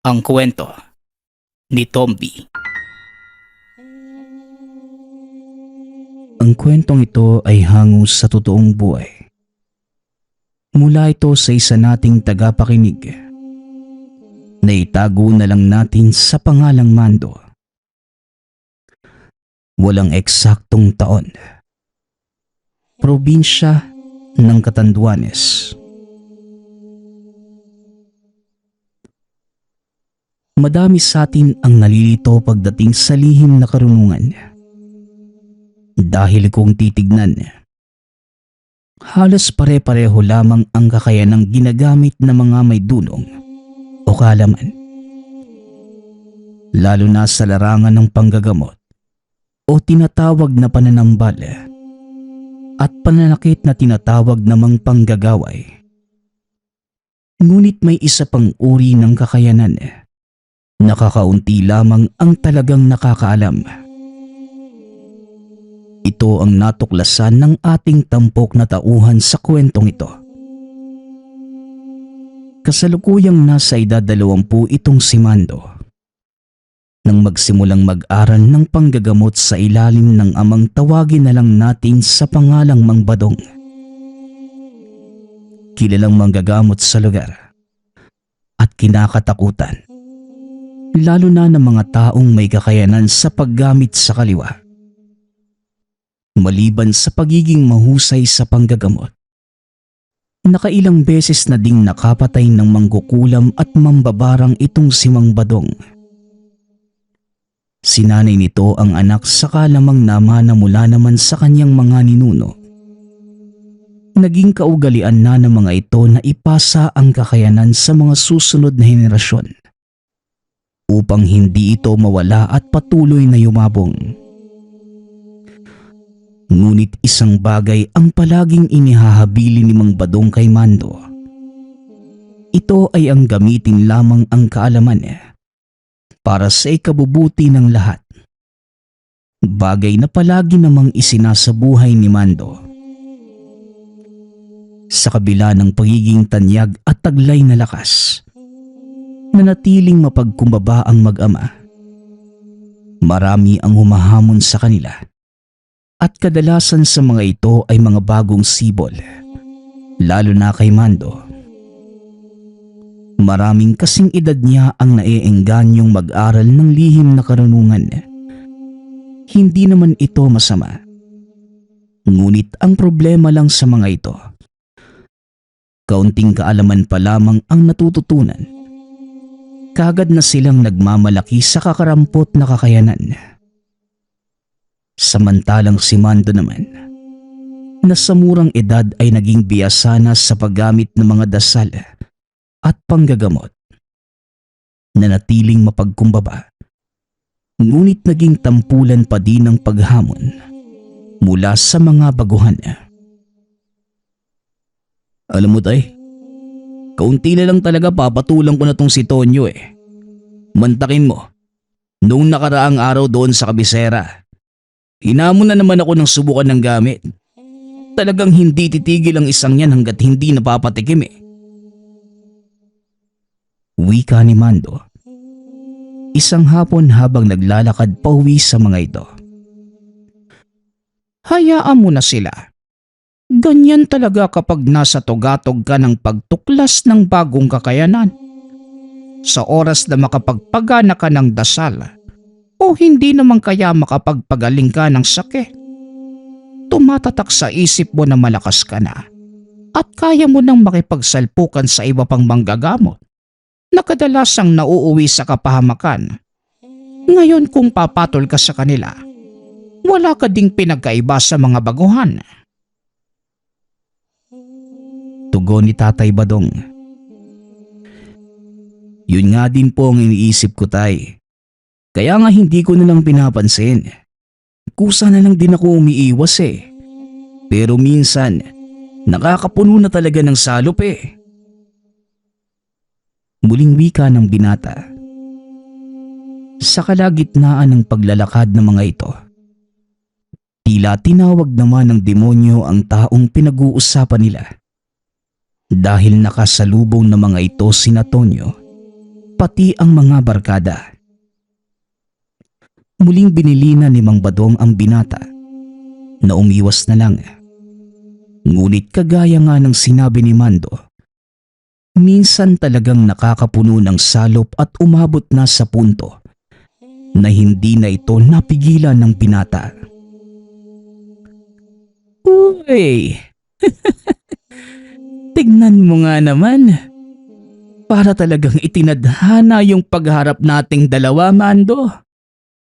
Ang kwento ni Tomby. Ang kwentong ito ay hango sa totoong buhay. Mula ito sa isa nating tagapakinig. Naitago na lang natin sa pangalang Mando. Walang eksaktong taon. Probinsya ng Catanduanes. Madami sa atin ang nalilito pagdating sa lihim na karunungan. Dahil kung titignan, halos pare-pareho lamang ang kakayanang ginagamit ng mga may dunong o kaalaman. Lalo na sa larangan ng panggagamot o tinatawag na pananambal at pananakit na tinatawag namang panggagaway. Ngunit may isa pang uri ng kakayanan. Nakakaunti lamang ang talagang nakakaalam. Ito ang natuklasan ng ating tampok na tauhan sa kwentong ito. Kasalukuyang nasa edad 20 itong si Mando nang magsimulang mag-aral ng panggagamot sa ilalim ng amang tawagin na lang natin sa pangalang Mang Badong. Kilalang manggagamot sa lugar at kinakatakutan. Lalo na ng mga taong may kakayanan sa paggamit sa kaliwa. Maliban sa pagiging mahusay sa panggagamot, nakailang beses na ding nakapatay ng mangkukulam at mambabarang itong si Mang Badong. Sinanay nito ang anak saka lamang namana mula naman sa kanyang mga ninuno. Naging kaugalian na ng mga ito na ipasa ang kakayanan sa mga susunod na henerasyon upang hindi ito mawala at patuloy na yumabong. Ngunit isang bagay ang palaging inihahabili ni Mang Badong kay Mando. Ito ay ang gamitin lamang ang kaalaman para sa ikabubuti ng lahat. Bagay na palagi namang isinasabuhay ni Mando. Sa kabila ng pagiging tanyag at taglay na lakas, nanatiling mapagkumbaba ang mag-ama. Marami ang humahamon sa kanila at kadalasan sa mga ito ay mga bagong sibol, lalo na kay Mando. Maraming kasing edad niya ang naiengganyong mag-aral ng lihim na karunungan. Hindi naman ito masama. Ngunit ang problema lang sa mga ito, kaunting kaalaman pa lamang ang natututunan. Kagad na silang nagmamalaki sa kakarampot na kakayanan. Samantalang si Mando naman, na sa murang edad ay naging biyasa na sa paggamit ng mga dasal at panggagamot. Nanatiling mapagkumbaba, ngunit naging tampulan pa din ng paghamon mula sa mga baguhan. Alam mo tay, kaunti na lang talaga papatulang ko na tong si Tonyo Mantakin mo, noong nakaraang araw doon sa kabisera, hinamon na naman ako ng subukan ng gamit. Talagang hindi titigil ang isang yan hanggat hindi napapatikim Wika ni Mando. Isang hapon habang naglalakad pauwi sa mga ito. Hayaan mo na sila. Ganyan talaga kapag nasa tugatog ka ng pagtuklas ng bagong kakayanan. Sa oras na makapagpagana ka ng dasal o hindi naman kaya makapagpagaling ka ng sakit, tumatatak sa isip mo na malakas ka na at kaya mo nang makipagsalpukan sa iba pang manggagamot na kadalasang nauuwi sa kapahamakan. Ngayon kung papatol ka sa kanila, wala ka ding pinagkaiba sa mga baguhan. Tugon ni Tatay Badong. Yun nga din po ang iniisip ko tay. Kaya nga hindi ko na lang pinapansin. Kusa na lang din ako umiiwas Pero minsan, nakakapuno na talaga ng salop Muling wika ng binata. Sa kalagitnaan ng paglalakad ng mga ito, tila tinawag naman ng demonyo ang taong pinag-uusapan nila. Dahil nakasalubong ng mga ito sina Tonyo, pati ang mga barkada. Muling binilina ni Mang Badong ang binata na umiwas na lang. Ngunit kagaya nga ng sinabi ni Mando, minsan talagang nakakapuno ng salop at umabot na sa punto na hindi na ito napigilan ng binata. Uy! Tignan mo nga naman. Para talagang itinadhana yung pagharap nating dalawa, Mando.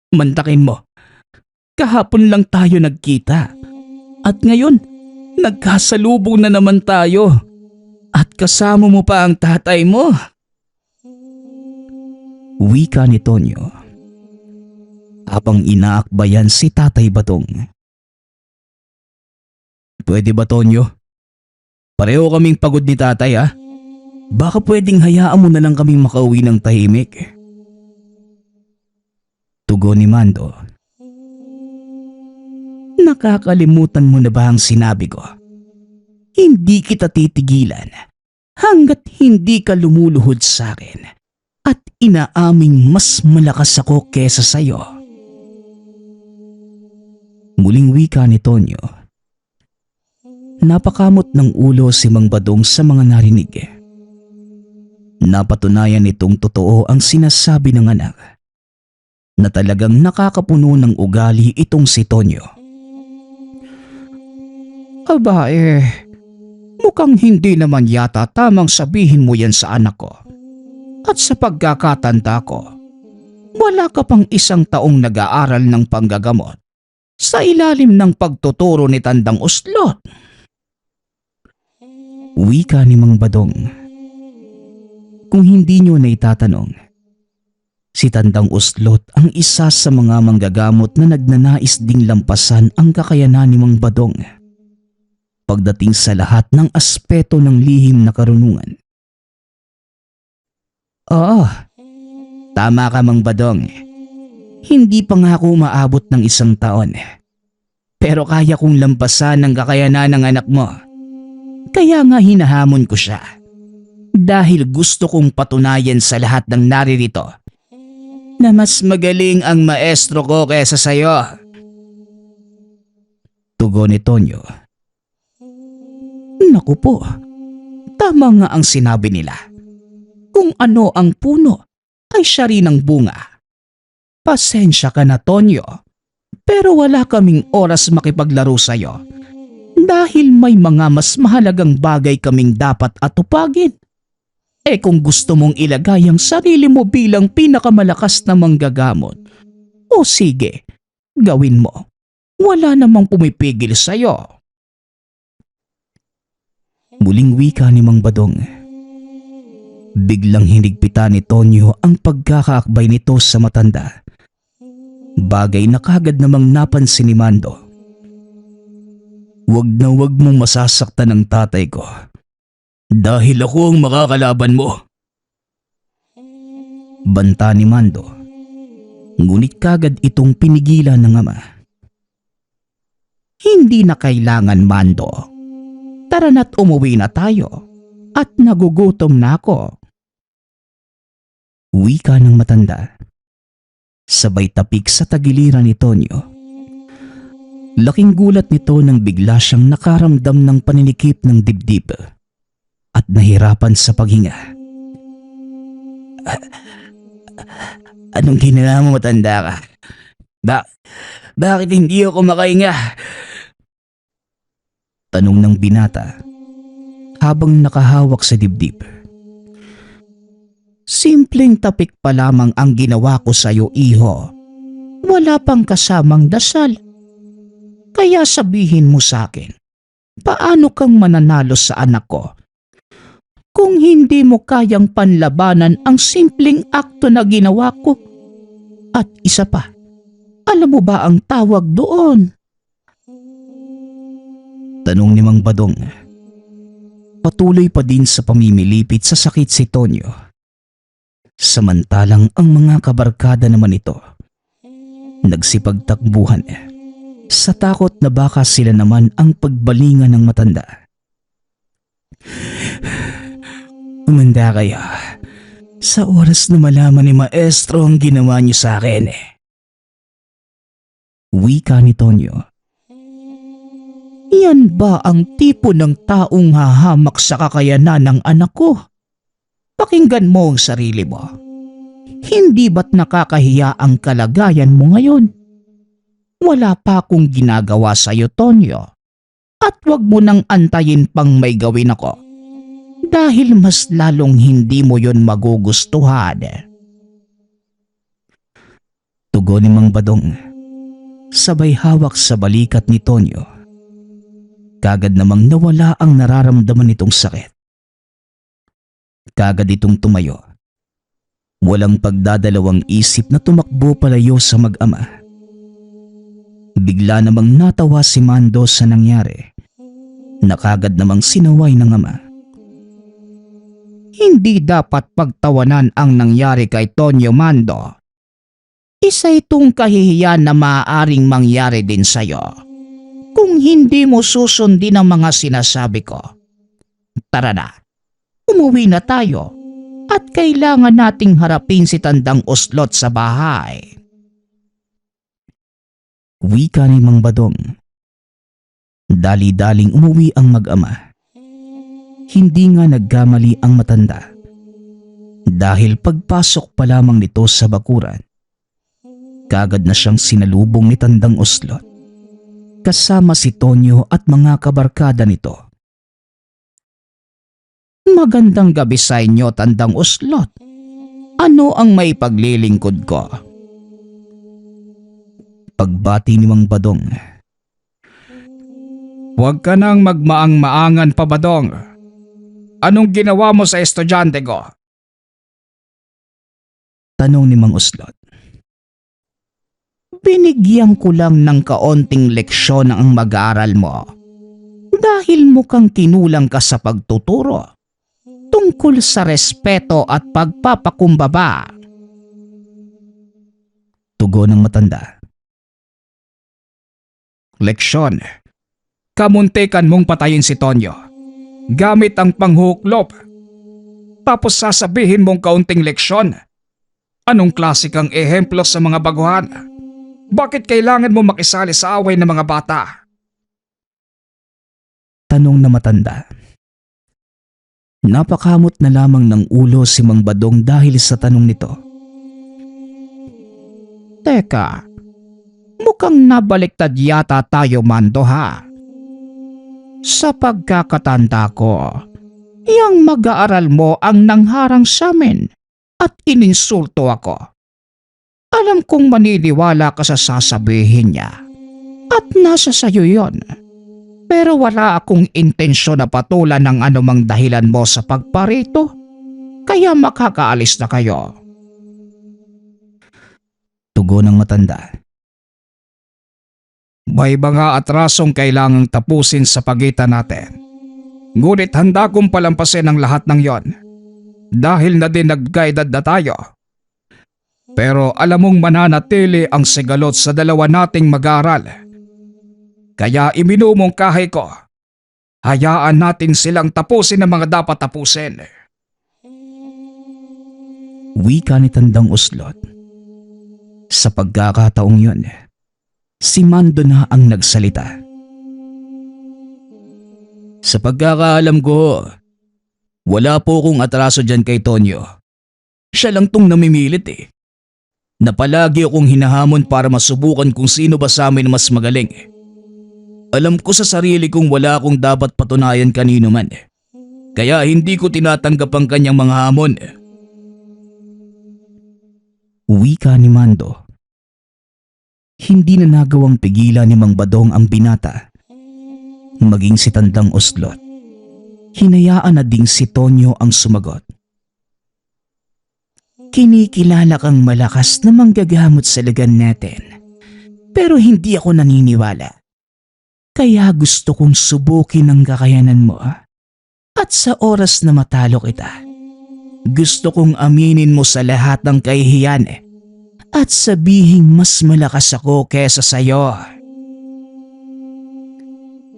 Mantakin mo, kahapon lang tayo nagkita. At ngayon, nagkasalubong na naman tayo. At kasama mo pa ang tatay mo. Wika ni Tonyo habang inaakbayan si Tatay Badong. Pwede ba, Tonyo? Pareho kaming pagod ni tatay, ha? Baka pwedeng hayaan mo na lang kaming makauwi ng tahimik. Tugon ni Mando. Nakakalimutan mo na ba ang sinabi ko? Hindi kita titigilan hanggat hindi ka lumuluhod sa akin at inaaming mas malakas ako kesa sayo. Muling wika ni Tonyo. Napakamot ng ulo si Mang Badong sa mga narinig. Napatunayan nitong totoo ang sinasabi ng anak na talagang nakakapuno ng ugali itong si Tonyo. Aba mukhang hindi naman yata tamang sabihin mo yan sa anak ko. At sa pagkakatanda ko, wala ka pang 1 taong nag-aaral ng panggagamot sa ilalim ng pagtuturo ni Tandang Uslot. Wika ni Mang Badong. Kung hindi nyo na itatanong, si Tandang Uslot ang isa sa mga manggagamot na nagnanais ding lampasan ang kakayanan ni Mang Badong pagdating sa lahat ng aspeto ng lihim na karunungan. Oo, tama ka, Mang Badong. Hindi pa nga ako umaabot ng 1 taon. Pero kaya kong lampasan ang kakayanan ng anak mo. Kaya nga hinahamon ko siya. Dahil gusto kong patunayan sa lahat ng naririto na mas magaling ang maestro ko kaysa sayo. Tugon ni Tonyo. Naku po, tama nga ang sinabi nila. Kung ano ang puno, ay siya rin ang bunga. Pasensya ka na, Tonyo, pero wala kaming oras makipaglaro sa'yo dahil may mga mas mahalagang bagay kaming dapat atupagin. Kung gusto mong ilagay ang sarili mo bilang pinakamalakas na manggagamot, o sige, gawin mo. Wala namang pumipigil sa'yo. Muling wika ni Mang Badong. Biglang hinigpitan ni Tonyo ang pagkakaakbay nito sa matanda. Bagay na kagad namang napansin ni Mando. Wag na wag mong masasaktan ang tatay ko. Dahil ako ang makakalaban mo. Banta ni Mando. Ngunit kagad itong pinigilan ng ama. Hindi na kailangan, Mando. Tara na't umuwi na tayo. At nagugutom na ako. Wika ng matanda. Sabay tapik sa tagiliran ni Tonyo. Laking gulat nito nang bigla siyang nakaramdam ng paninikip ng dibdib at nahirapan sa paghinga. Anong ginawa mo, matanda ka? Bakit hindi ako makahinga? Tanong ng binata habang nakahawak sa dibdib. Simpleng tapik pa lamang ang ginawa ko sa'yo, iho. Wala pang kasamang dasal. Kaya sabihin mo sa akin, paano kang mananalo sa anak ko? Kung hindi mo kayang panlabanan ang simpleng akto na ginawa ko. At isa pa, alam mo ba ang tawag doon? Tanong ni Mang Badong. Patuloy pa din sa pamimilipit sa sakit si Tonyo. Samantalang ang mga kabarkada naman ito nagsipagtakbuhan sa takot na baka sila naman ang pagbalingan ng matanda. Umanda kayo. Sa oras na malaman ni Maestro ang ginawa niyo sa akin Wika ni Tonyo. Yan ba ang tipo ng taong hahamak sa kakayanan ng anak ko? Pakinggan mo ang sarili mo. Hindi ba't nakakahiya ang kalagayan mo ngayon? Wala pa akong ginagawa sa iyo, Tonyo. At wag mo nang antayin pang may gawin ako. Dahil mas lalong hindi mo yon magugustuhan. Tugon ni Mang Badong. Sabay hawak sa balikat ni Tonyo. Kagad namang nawala ang nararamdaman nitong sakit. Kagad itong tumayo. Walang pagdadalawang isip na tumakbo palayo sa mag-ama. Bigla namang natawa si Mando sa nangyari, na kagad namang sinaway ng ama. Hindi dapat pagtawanan ang nangyari kay Tonyo, Mando. Isa itong kahihiyan na maaaring mangyari din sa'yo kung hindi mo susundin ang mga sinasabi ko. Tara na, umuwi na tayo at kailangan nating harapin si Tandang Uslot sa bahay. Wika ni Mang Badong. Dali-daling umuwi ang mag-ama. Hindi nga nagkamali ang matanda. Dahil pagpasok pa lamang nito sa bakuran, kagad na siyang sinalubong ni Tandang Uslot, kasama si Tonyo at mga kabarkada nito. Magandang gabi sa inyo, Tandang Uslot. Ano ang may paglilingkod ko? Pagbati ni Mang Badong. Huwag ka nang magmaang-maangan pa, Badong. Anong ginawa mo sa estudyante ko? Tanong ni Mang Uslot. Binigyan ko lang ng kaonting leksyon ang mag-aaral mo. Dahil mukhang kinulang ka sa pagtuturo tungkol sa respeto at pagpapakumbaba. Tugon ng matanda. Leksyon. Kamuntikan mong patayin si Tonyo gamit ang panghuklop. Tapos sasabihin mong kaunting leksyon. Anong klase kang ehemplo sa mga baguhan? Bakit kailangan mo makisali sa away ng mga bata? Tanong na matanda. Napakamot na lamang ng ulo si Mang Badong dahil sa tanong nito. Teka, mukhang nabaliktad yata tayo, Mando, ha? Sa pagkakatanda ko, yang mag-aaral mo ang nangharang sa amin at ininsulto ako. Alam kong maniniwala ka sa sasabihin niya at nasa sayo yon. Pero wala akong intensyon na patulan ng anumang dahilan mo sa pagparito, kaya makakaalis na kayo. Tugon ng matanda. May mga atrasong kailangang tapusin sa pagitan natin. Ngunit handa kong palampasin ang lahat ng yon dahil na din nag-guided na tayo. Pero alam mong mananatili ang sigalot sa dalawa nating mag-aaral. Kaya iminumong kahay ko. Hayaan natin silang tapusin ang mga dapat tapusin. Wika ni Tandang Uslot. Sa pagkakataong yun, si Mando na ang nagsalita. Sa pagkakaalam ko, wala po akong atraso dyan kay Tonyo. Siya lang tong namimilit na palagi akong hinahamon para masubukan kung sino ba sa amin mas magaling. Alam ko sa sarili kong wala akong dapat patunayan kanino man. Kaya hindi ko tinatanggap ang kanyang mga hamon. Wika ni Mando. Hindi na nagawang pigilan ni Mang Badong ang binata. Maging si Tandang Uslot. Hinayaan na ding si Tonyo ang sumagot. Kinikilala kang malakas na manggagamot sa lagan natin. Pero hindi ako naniniwala. Kaya gusto kong subukin ang kakayanan mo. At sa oras na matalo kita, gusto kong aminin mo sa lahat ng kahihiyan at sabihing mas malakas ako kesa sayo.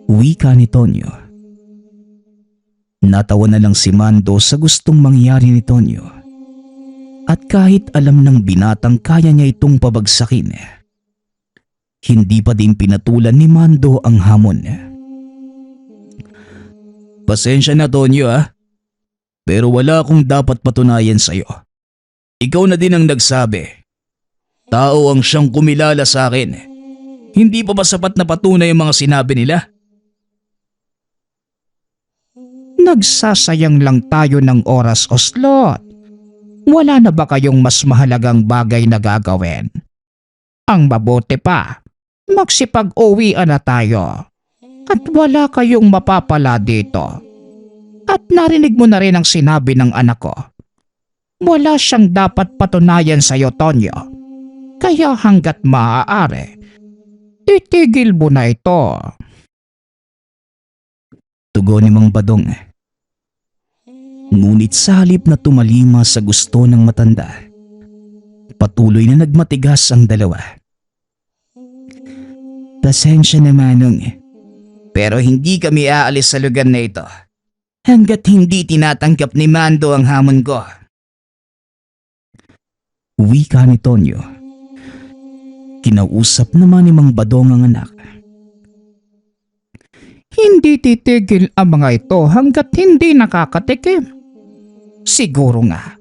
Wika ni Tonyo. Natawa na lang si Mando sa gustong mangyari ni Tonyo. At kahit alam ng binatang kaya niya itong pabagsakin, hindi pa din pinatulan ni Mando ang hamon. Pasensya na, Tonyo, pero wala akong dapat patunayan sa'yo. Ikaw na din ang nagsabi. Tao ang siyang kumilala sa akin. Hindi pa ba sapat na patunay ang mga sinabi nila? Nagsasayang lang tayo ng oras, Oslot. Wala na ba kayong mas mahalagang bagay na gagawin? Ang mabuti pa, magsipag-uwian na tayo. At wala kayong mapapala dito. At narinig mo na rin ang sinabi ng anak ko. Wala siyang dapat patunayan sa iyo, Tonyo. Kaya hanggat maaari, titigil mo na ito. Tugon ni Mang Badong. Ngunit sa halip na tumalima sa gusto ng matanda, patuloy na nagmatigas ang dalawa. Pasensya na, Manong, pero hindi kami aalis sa lugar na ito hanggat hindi tinatanggap ni Mando ang hamon ko. Wika ni Tonyo. Kinausap naman ni Mang Badong ang anak. Hindi titigil ang mga ito hanggat hindi nakakatikim. Siguro nga,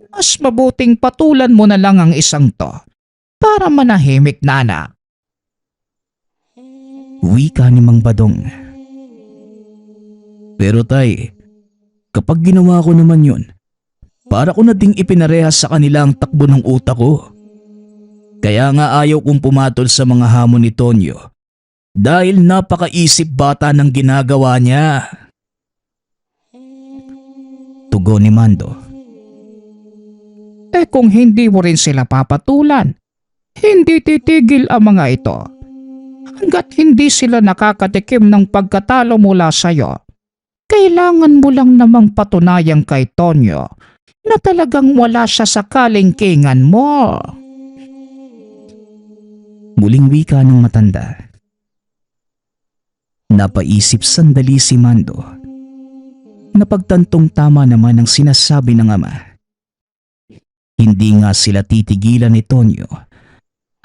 mas mabuting patulan mo na lang ang isang to para manahimik na, anak. Wika ni Mang Badong. Pero tay, kapag ginawa ko naman yun, para ko na ding ipinarehas sa kanila ang takbo ng utak ko. Kaya nga ayaw kong pumatol sa mga hamon ni Tonyo dahil napakaisip bata ng ginagawa niya. Tugon ni Mando. Kung hindi mo rin sila papatulan, hindi titigil ang mga ito. Hanggat hindi sila nakakatikim ng pagkatalo mula sa'yo, kailangan mo lang namang patunayan kay Tonyo na talagang wala siya sa kalingkingan mo. Muling wika ng matanda. Napaisip sandali si Mando. Napagtantong tama naman ang sinasabi ng ama. Hindi nga sila titigilan ni Tonyo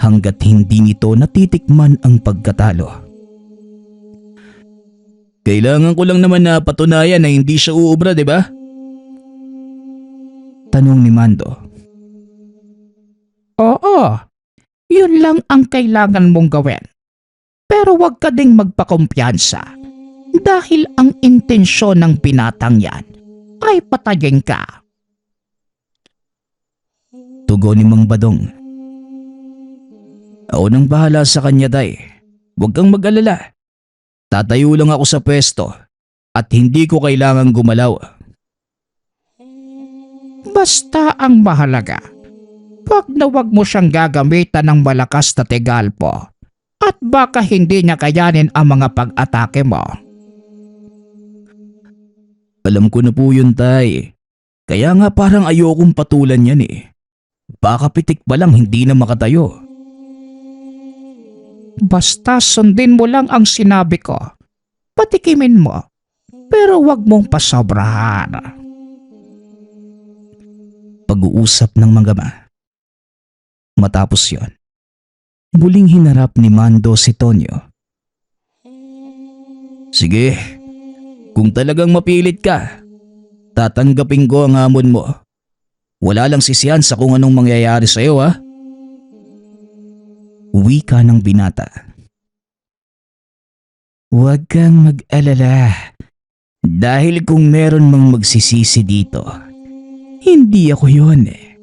hanggat hindi nito natitikman ang pagkatalo. Kailangan ko lang naman na patunayan na hindi siya uubra, di ba? Tanong ni Mando. Oo, yun lang ang kailangan mong gawin. Pero huwag ka ding magpakumpiyansa dahil ang intensyon ng binatang yan ay patayin ka. Tugon ni Mang Badong. Ako nang bahala sa kanya, tay. Huwag kang mag-alala. Tatayo lang ako sa pwesto at hindi ko kailangang gumalaw. Basta ang mahalaga, wag na wag mo siyang gagamitan ng malakas na tigalpo at baka hindi niya kayanin ang mga pag-atake mo. Alam ko na po yun, tay. Kaya nga parang ayokong patulan yan eh. Baka pitik pa lang hindi na makatayo. Basta sundin mo lang ang sinabi ko. Patikimin mo, pero wag mong pasobrahan. Pag-uusap ng manggama. Matapos yon, muling hinarap ni Mando si Tonyo. Sige, kung talagang mapilit ka, tatanggapin ko ang hamon mo. Wala lang sisiyan sa kung anong mangyayari sa iyo, ha? Wika ng binata. Huwag kang mag-alala. Dahil kung meron mang magsisisi dito, hindi ako yun eh.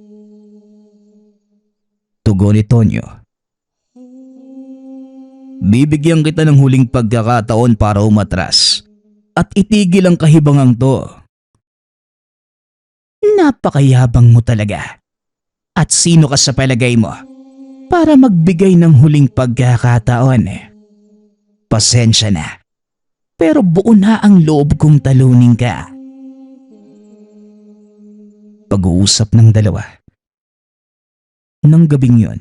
Tugon ni Tonyo. Bibigyan kita ng huling pagkakataon para umatras at itigil ang kahibangang to. Napakayabang mo talaga. At sino ka sa palagay mo para magbigay ng huling pagkakataon? Pasensya na, pero buo na ang loob kong talunin ka. Pag-uusap ng dalawa. Nang gabing yon,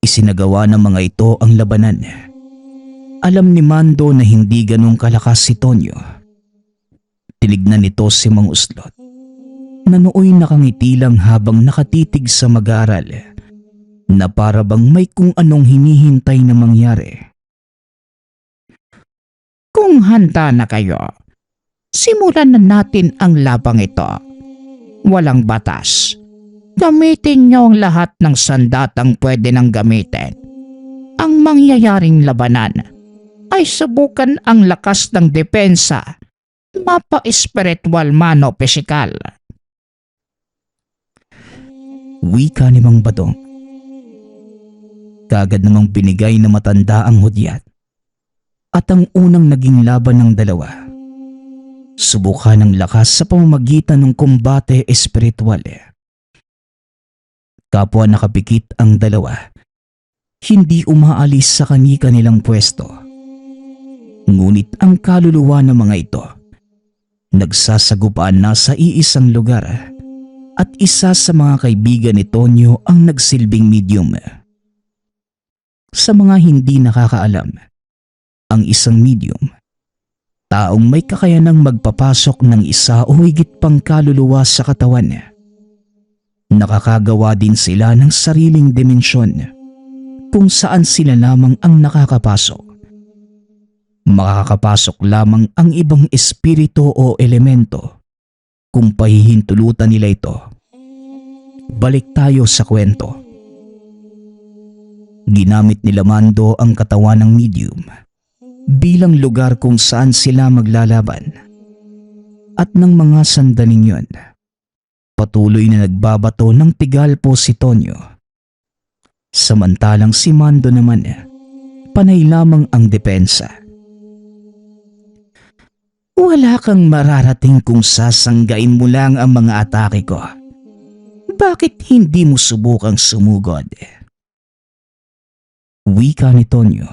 isinagawa ng mga ito ang labanan. Alam ni Mando na hindi ganong kalakas si Tonyo. Tinignan nito si Mang Uslot. na nooy nakangiti lang habang nakatitig sa mag-aaral na para bang may kung anong hinihintay na mangyari. Kung handa na kayo, simulan na natin ang labang ito. Walang batas. Gamitin niyo ang lahat ng sandatang pwede nang gamitin. Ang mangyayaring labanan ay subukan ang lakas ng depensa, mapa-espiritual man o pisikal. Wika ni Mang Badong. Kagad namang binigay na matanda ang hudyat at ang unang naging laban ng dalawa. Subukan ng lakas sa pamamagitan ng kumbate espiritual. Kapwa nakapikit ang dalawa, hindi umaalis sa kani-kanilang pwesto. Ngunit ang kaluluwa ng mga ito, nagsasagupaan na sa iisang lugar at isa sa mga kaibigan ni Tonyo ang nagsilbing medium. Sa mga hindi nakakaalam, ang isang medium, taong may kakayanang magpapasok ng isa o higit pang kaluluwa sa katawan. Nakakagawa din sila ng sariling dimensyon kung saan sila lamang ang nakakapasok. Makakapasok lamang ang ibang espiritu o elemento kung pahihintulutan nila ito. Balik tayo sa kwento. Ginamit nila Mando ang katawan ng medium bilang lugar kung saan sila maglalaban. At ng mga sandaling yun, patuloy na nagbabato ng tigalpo si Tonyo. Samantalang si Mando naman, panay lamang ang depensa. Wala kang mararating kung sasanggain mo lang ang mga atake ko. Bakit hindi mo subukang sumugod? Wika ni Tonyo.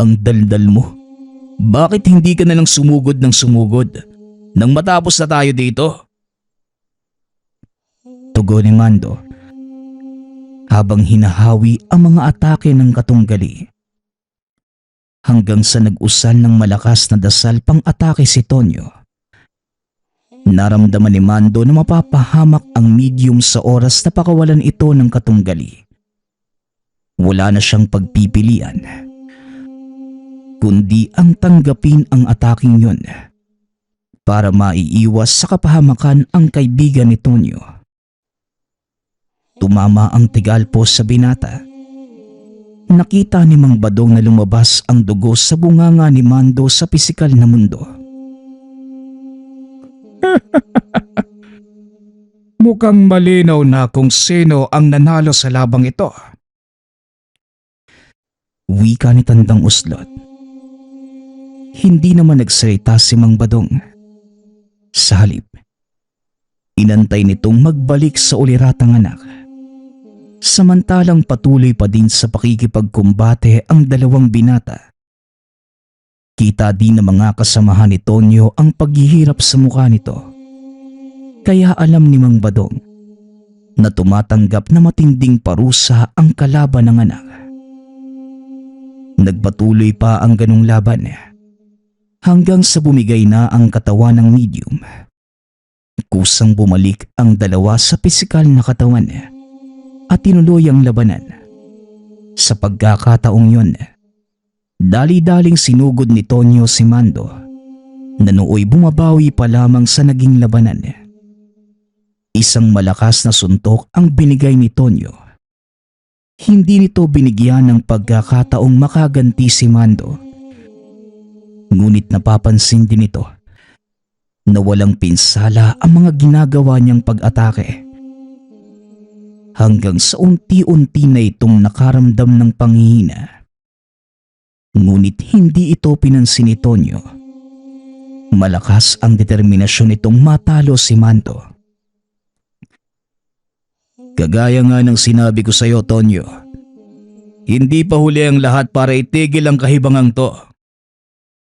Ang daldal mo. Bakit hindi ka na lang sumugod ng sumugod nang matapos na tayo dito? Tugon ni Mando habang hinahawi ang mga atake ng katunggali. Hanggang sa nag-usan ng malakas na dasal pang atake si Tonyo. Naramdaman ni Mando na mapapahamak ang medium sa oras na pakawalan ito ng katunggali. Wala na siyang pagpipilian, kundi ang tanggapin ang ataking yun para maiiwas sa kapahamakan ang kaibigan ni Tonyo. Tumama ang tigalpo sa binata. Nakita ni Mang Badong na lumabas ang dugo sa bunganga ni Mando sa pisikal na mundo. Mukhang malinaw na kung sino ang nanalo sa labang ito. Wika ni Tandang Uslot. Hindi naman nagsalita si Mang Badong. Sa halip, inantay nitong magbalik sa uliratang anak. Samantalang patuloy pa din sa pakikipagkumbate ang dalawang binata. Kita din ng mga kasamahan ni Tonyo ang paghihirap sa mukha nito. Kaya alam ni Mang Badong na tumatanggap na matinding parusa ang kalaban ng anak. Nagpatuloy pa ang ganong laban hanggang sa bumigay na ang katawan ng medium. Kusang bumalik ang dalawa sa pisikal na katawan at tinuloy ang labanan. Sa pagkakataong yun, dali-daling sinugod ni Tonyo si Mando na nooy bumabawi pa lamang sa naging labanan. Isang malakas na suntok ang binigay ni Tonyo. Hindi nito binigyan ng pagkakataong makaganti si Mando. Ngunit napapansin din ito na walang pinsala ang mga ginagawa niyang pag-atake. Hanggang sa unti-unti na itong nakaramdam ng panghihina. Ngunit hindi ito pinansin ni Tonyo. Malakas ang determinasyon nitong matalo si Mando. Kagaya nga ng sinabi ko sa iyo, Tonyo, hindi pa huli ang lahat para itigil ang kahibangang to.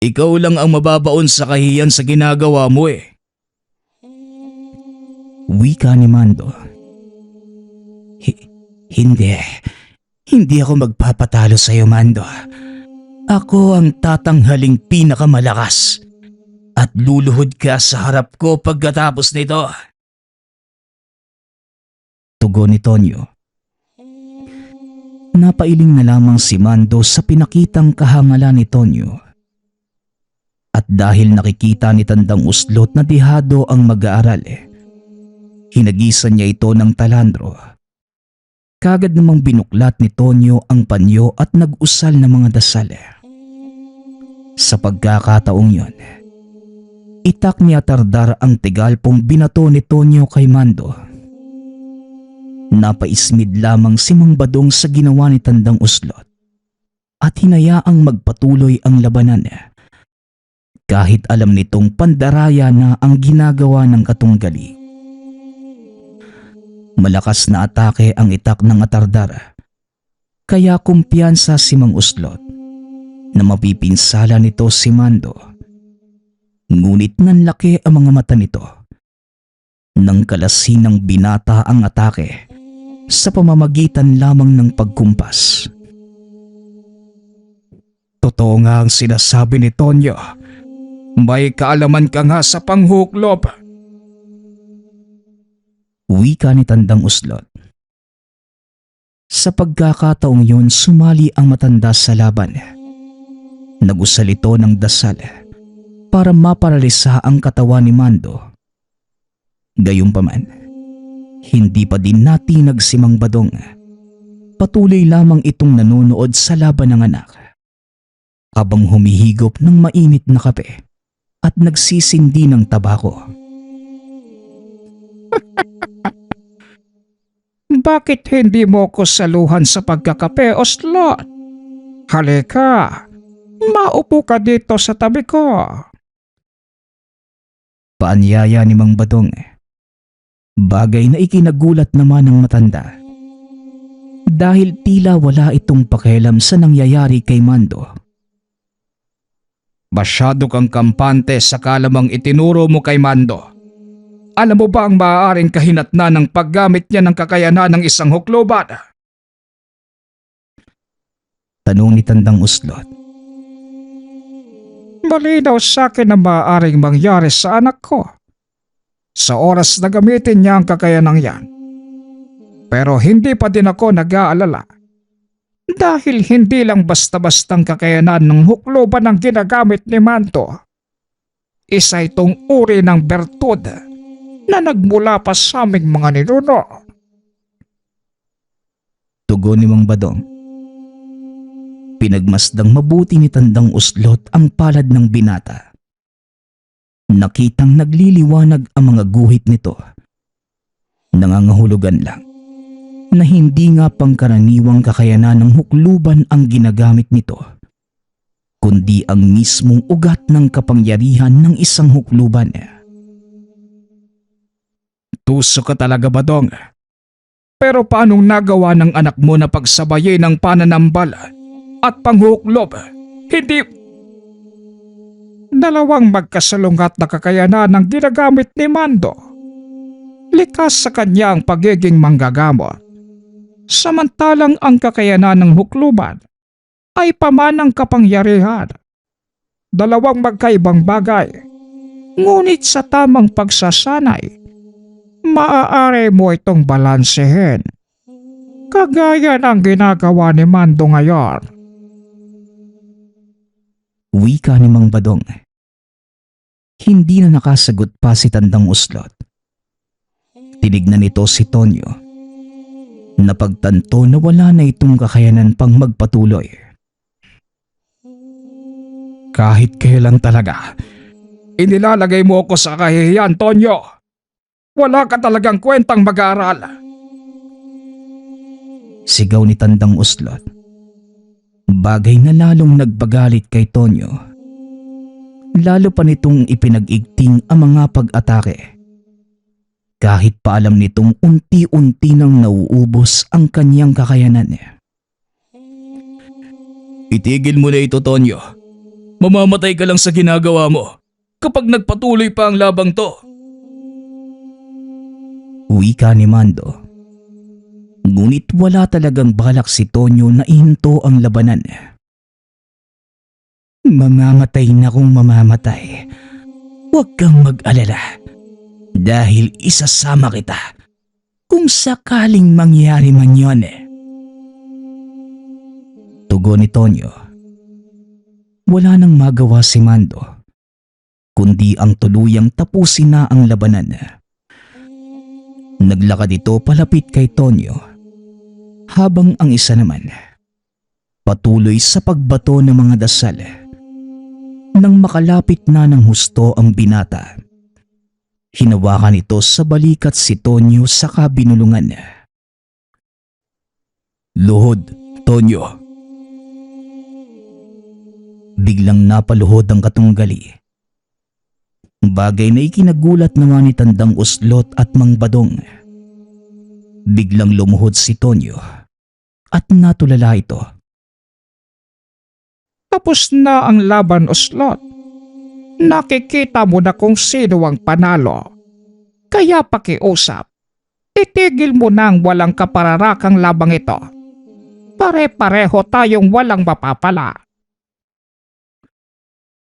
Ikaw lang ang mababaon sa kahiyan sa ginagawa mo eh. Wika ni Mando. Hindi ako magpapatalo sa iyo, Mando. Ako ang tatanghaling pinakamalakas. At luluhod ka sa harap ko pagkatapos nito. Tugon ni Tonyo. Napailing na lamang si Mando sa pinakitang kahangalan ni Tonyo. At dahil nakikita ni Tandang Uslot na dihado ang mag-aaral, hinagisan niya ito ng talandro. Kagad namang binuklat ni Tonyo ang panyo at nag-usal ng mga dasal. Sa pagkakataong yon, itak ni Atardar ang tigalpong binato ni Tonyo kay Mando. Napaismid lamang si Mang Badong sa ginawa ni Tandang Uslot at hinayaang magpatuloy ang labanan. Kahit alam nitong pandaraya na ang ginagawa ng katunggali. Malakas na atake ang itak ng Atardar, kaya kumpiyansa si Mang Uslot na mapipinsala nito si Mando. Ngunit nanlaki ang mga mata nito nang kalasinang binata ang atake sa pamamagitan lamang ng pagkumpas. Totoo nga ang sinasabi ni Tonyo. May kaalaman ka nga sa panghuklob. Wika ni Tandang Uslot. Sa pagkakataong yun, sumali ang matanda sa laban. Nagusal ito ng dasal para maparalisa ang katawan ni Mando. Gayunpaman, hindi pa din natinag si Mang Badong. Patuloy lamang itong nanonood sa laban ng anak habang humihigop ng mainit na kape at nagsisindi ng tabako. Bakit hindi mo ko saluhan sa pagkakape, Uslot? Halika, maupo ka dito sa tabi ko. Paanyaya ni Mang Badong. Bagay na ikinagulat naman ng matanda. Dahil tila wala itong pakialam sa nangyayari kay Mando. Masyado kang kampante sa kalamang itinuro mo kay Mando. Alam mo ba ang maaaring kahinatnan ng paggamit niya ng kakayanan ng isang hukloban? Tanong ni Tandang Uslot. Malinaw sa akin na maaaring mangyari sa anak ko sa oras na gamitin niya ang kakayanan yan. Pero hindi pa din ako nag-aalala dahil hindi lang basta-bastang kakayanan ng hukloban ang ginagamit ni Mando. Isa itong uri ng bertud na nagmula pa sa aming mga ninuno. Tugon ni Mang Badong. Pinagmasdang mabuti ni Tandang Uslot ang palad ng binata. Nakitang nagliliwanag ang mga guhit nito. Nangangahulugan lang na hindi nga pangkaraniwang kakayanan ng hukluban ang ginagamit nito, kundi ang mismong ugat ng kapangyarihan ng isang hukluban. Tuso ka talaga, Badong. Pero paanong nagawa ng anak mo na pagsabayin ng pananambal at panghuklob? Hindi... Dalawang magkasalungat na kakayanan ng ginagamit ni Mando. Likas sa kanya ang pagiging manggagamot. Samantalang ang kakayanan ng hukluban ay pamanang kapangyarihan. Dalawang magkaibang bagay. Ngunit sa tamang pagsasanay, maaari mo itong balansehin. Kagaya ng ginagawa ni Mando ngayon. Wika ni Mang Badong. Hindi na nakasagot pa si Tandang Uslot. Tinignan nito si Tonyo. Napagtanto na wala na itong kakayanan pang magpatuloy. Kahit kailan talaga, inilalagay mo ako sa kahihiyan, Tonyo. Wala ka talagang kwentang mag-aaral. Sigaw ni Tandang Uslot. Bagay na lalong nagbagalit kay Tonyo. Lalo pa nitong ipinag-igting ang mga pag-atake. Kahit pa alam nitong unti-unti nang nauubos ang kanyang kakayanan. Itigil mo na ito, Tonyo. Mamamatay ka lang sa ginagawa mo kapag nagpatuloy pa ang labang to. Wika ni Mando. Ngunit wala talagang balak si Tonyo na ihinto ang labanan. Mamamatay na kung mamamatay. Huwag kang mag-alala dahil isasama kita kung sakaling mangyari man yon. Tugon ni Tonyo. Wala nang magawa si Mando, kundi ang tuluyang tapusin na ang labanan. Naglakad ito palapit kay Tonyo, habang ang isa naman patuloy sa pagbato ng mga dasal. Nang makalapit na ng husto ang binata, hinawakan ito sa balikat si Tonyo saka binulungan. Luhod, Tonyo. Biglang napaluhod ang katunggali. Bagay na ikinagulat naman ni Tandang Uslot at Mang Badong. Biglang lumuhod si Tonyo at natulala ito. Tapos na ang laban, Uslot. Nakikita mo na kung sino ang panalo. Kaya pakiusap, itigil mo na ang walang kapararakang labang ito. Pare-pareho tayong walang mapapala.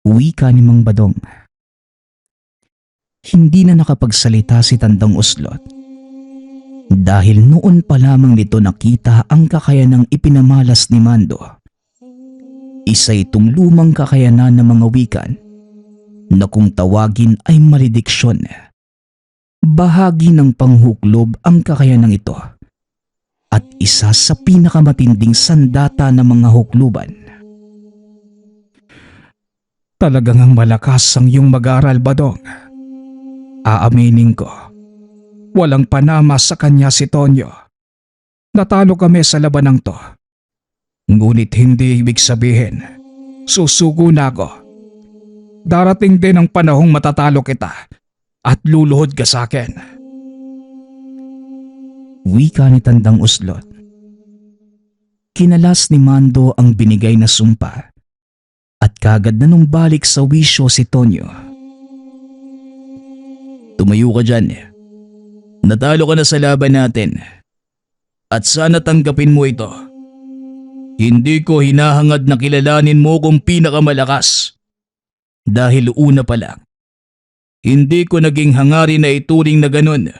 Wika ni Mang Badong. Hindi na nakapagsalita si Tandang Uslot dahil noon pa lamang nito nakita ang kakayanang ipinamalas ni Mando. Isa itong lumang kakayanan ng mga wikan na kung tawagin ay malediksyon. Bahagi ng panghuklob ang kakayanang ito at isa sa pinakamatinding sandata ng mga hukluban. Talagang ang malakas ang iyong mag-aral, Badong. Aaminin ko, walang panama sa kanya si Tonyo. Natalo kami sa labanang to. Ngunit hindi ibig sabihin, susuko na ako. Darating din ang panahong matatalo kita at luluhod ka sa akin. Wika ni Tandang Uslot. Kinalas ni Mando ang binigay na sumpa at kagad na nung balik sa wisyo si Tonyo. Tumayo ka dyan. Natalo ka na sa laban natin. At sana tanggapin mo ito. Hindi ko hinahangad na kilalanin mo kung pinakamalakas. Dahil una pa lang, hindi ko naging hangarin na ituring na ganun.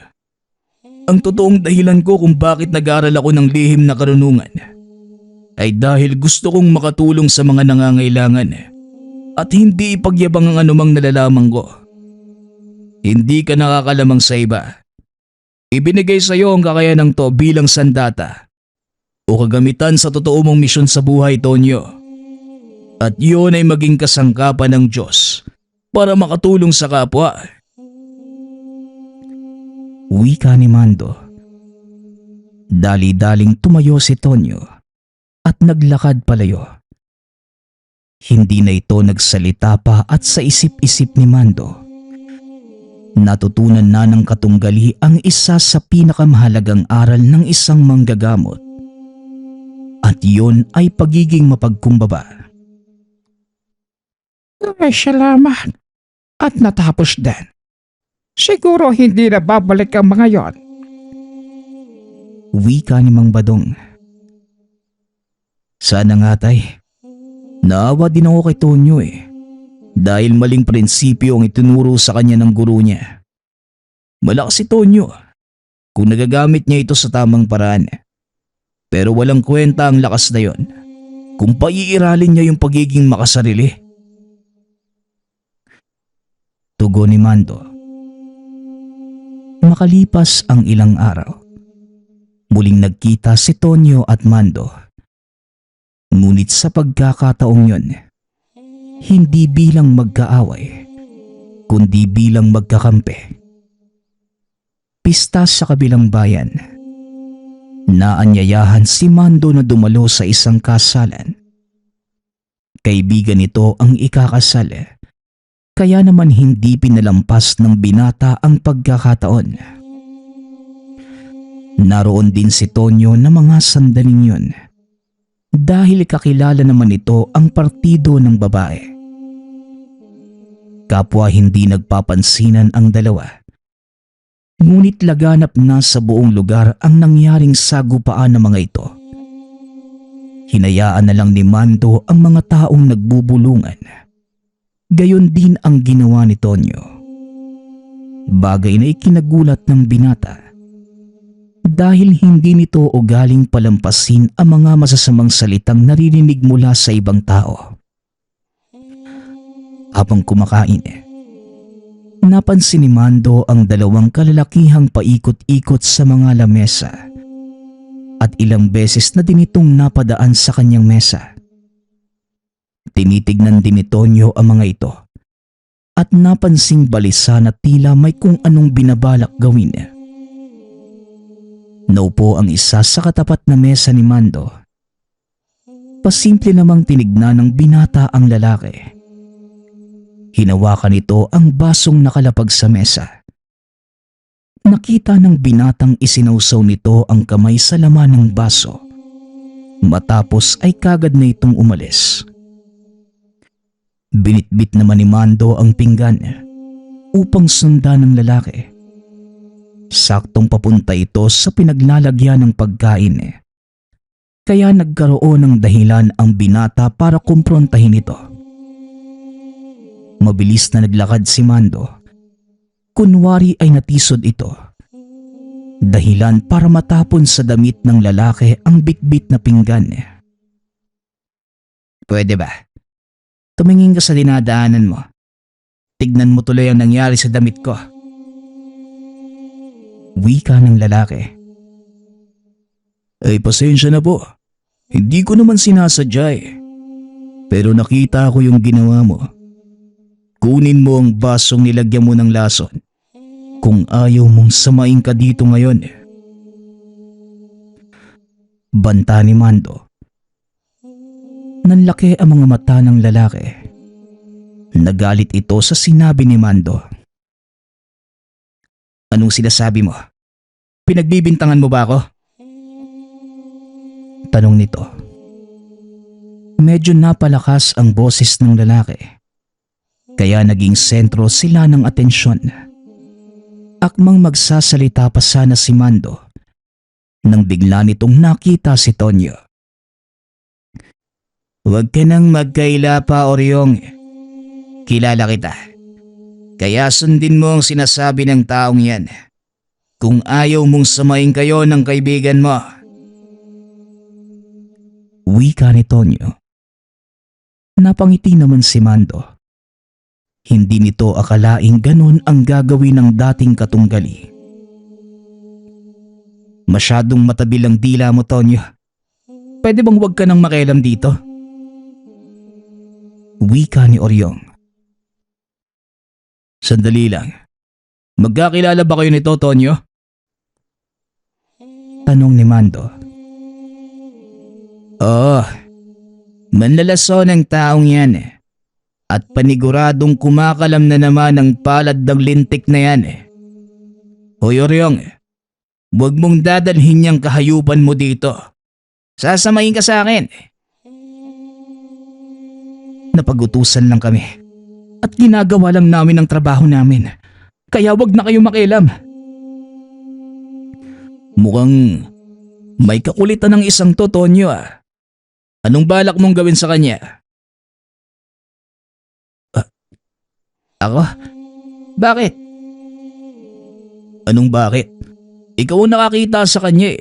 Ang totoong dahilan ko kung bakit nag-aral ako ng lihim na karunungan ay dahil gusto kong makatulong sa mga nangangailangan at hindi ipagyabang ang anumang nalalaman ko. Hindi ka nakakalamang sa iba. Ibinigay sa iyo ang kakayanang to bilang sandata o kagamitan sa totoo mong misyon sa buhay, Tonyo. At yun ay maging kasangkapan ng Diyos para makatulong sa kapwa. Wika ni Mando. Dali-daling tumayo si Tonyo at naglakad palayo. Hindi na ito nagsalita pa at sa isip-isip ni Mando, natutunan na ng katunggali ang isa sa pinakamahalagang aral ng isang manggagamot. At yun ay pagiging mapagkumbaba. Ay, salamat. At natapos din. Siguro hindi na babalik ang mga yon. Wika ni Mang Badong. Sana nga tay. Naawa din ako kay Tonyo dahil maling prinsipyo ang itinuro sa kanya ng guro niya. Malakas si Tonyo kung nagagamit niya ito sa tamang paraan. Pero walang kwenta ang lakas na yon kung paiiralin niya yung pagiging makasarili. Tugon ni Mando. Makalipas ang ilang araw, muling nagkita si Tonyo at Mando. Ngunit sa pagkakataong yon, hindi bilang magkaaway, kundi bilang magkakampi. Pista sa kabilang bayan. Naanyayahan si Mando na dumalo sa isang kasalan. Kaibigan nito ang ikakasal, kaya naman hindi pinalampas ng binata ang pagkakataon. Naroon din si Tonyo na mga sandaling yun dahil kakilala naman ito ang partido ng babae. Kapwa hindi nagpapansinan ang dalawa. Ngunit laganap na sa buong lugar ang nangyaring sagupaan ng mga ito. Hinayaan na lang ni Mando ang mga taong nagbubulungan. Gayon din ang ginawa ni Tonyo. Bagay na ikinagulat ng binata dahil hindi nito ugaling palampasin ang mga masasamang salitang naririnig mula sa ibang tao. Habang kumakain, napansin ni Mando ang dalawang kalalakihang paikot-ikot sa mga lamesa at ilang beses na din itong napadaan sa kanyang mesa. Tinitignan din ni Tonyo ang mga ito at napansing balisa na tila may kung anong binabalak gawin. Naupo ang isa sa katapat na mesa ni Mando. Pasimple namang tinignan ng binata ang lalaki. Hinawakan nito ang basong nakalapag sa mesa. Nakita ng binatang isinausaw nito ang kamay sa laman ng baso. Matapos ay kagad na itong umalis. Binitbit naman ni Mando ang pinggan upang sundan ng lalaki. Saktong papunta ito sa pinaglalagyan ng pagkain. Kaya nagkaroon ng dahilan ang binata para kumprontahin ito. Mabilis na naglakad si Mando. Kunwari ay natisod ito. Dahilan para matapon sa damit ng lalaki ang bitbit na pinggan. Pwede ba? Tumingin ka sa dinadaanan mo. Tignan mo tuloy ang nangyari sa damit ko. Wika ng lalaki. Ay pasensya na po. Hindi ko naman sinasadya Pero nakita ko yung ginawa mo. Kunin mo ang basong nilagyan mo ng lason. Kung ayaw mong samain ka dito ngayon. Banta ni Mando. Nanlaki ang mga mata ng lalaki. Nagalit ito sa sinabi ni Mando. Anong sinasabi mo? Pinagbibintangan mo ba ako? Tanong nito. Medyo napalakas ang boses ng lalaki. Kaya naging sentro sila ng atensyon. Akmang magsasalita pa sana si Mando nang bigla nitong nakita si Tonyo. Huwag ka nang magkaila pa, Oryong. Kilala kita. Kaya sundin mo ang sinasabi ng taong yan. Kung ayaw mong samain kayo ng kaibigan mo. Wika ni Tonyo. Napangiti naman si Mando. Hindi nito akalaing ganon ang gagawin ng dating katunggali. Masyadong matabil ang dila mo, Tonyo. Pwede bang huwag ka nang makialam dito? Wika ni Oryong. Sandali lang. Magkakilala ba kayo nito, Tonyo? Tanong ni Mando. Oo. Manlalason ang taong yan. At paniguradong kumakalam na naman ang palad ng lintik na yan. Hoy Oryong, huwag mong dadalhin niyang kahayupan mo dito. Sasamahin ka sa akin. Napag-utusan lang kami. At ginagawa lang namin ang trabaho namin. Kaya wag na kayo makialam. Mukhang may kakulitan ng isang to, Tonyo Anong balak mong gawin sa kanya? Ako? Bakit? Anong bakit? Ikaw ang nakakita sa kanya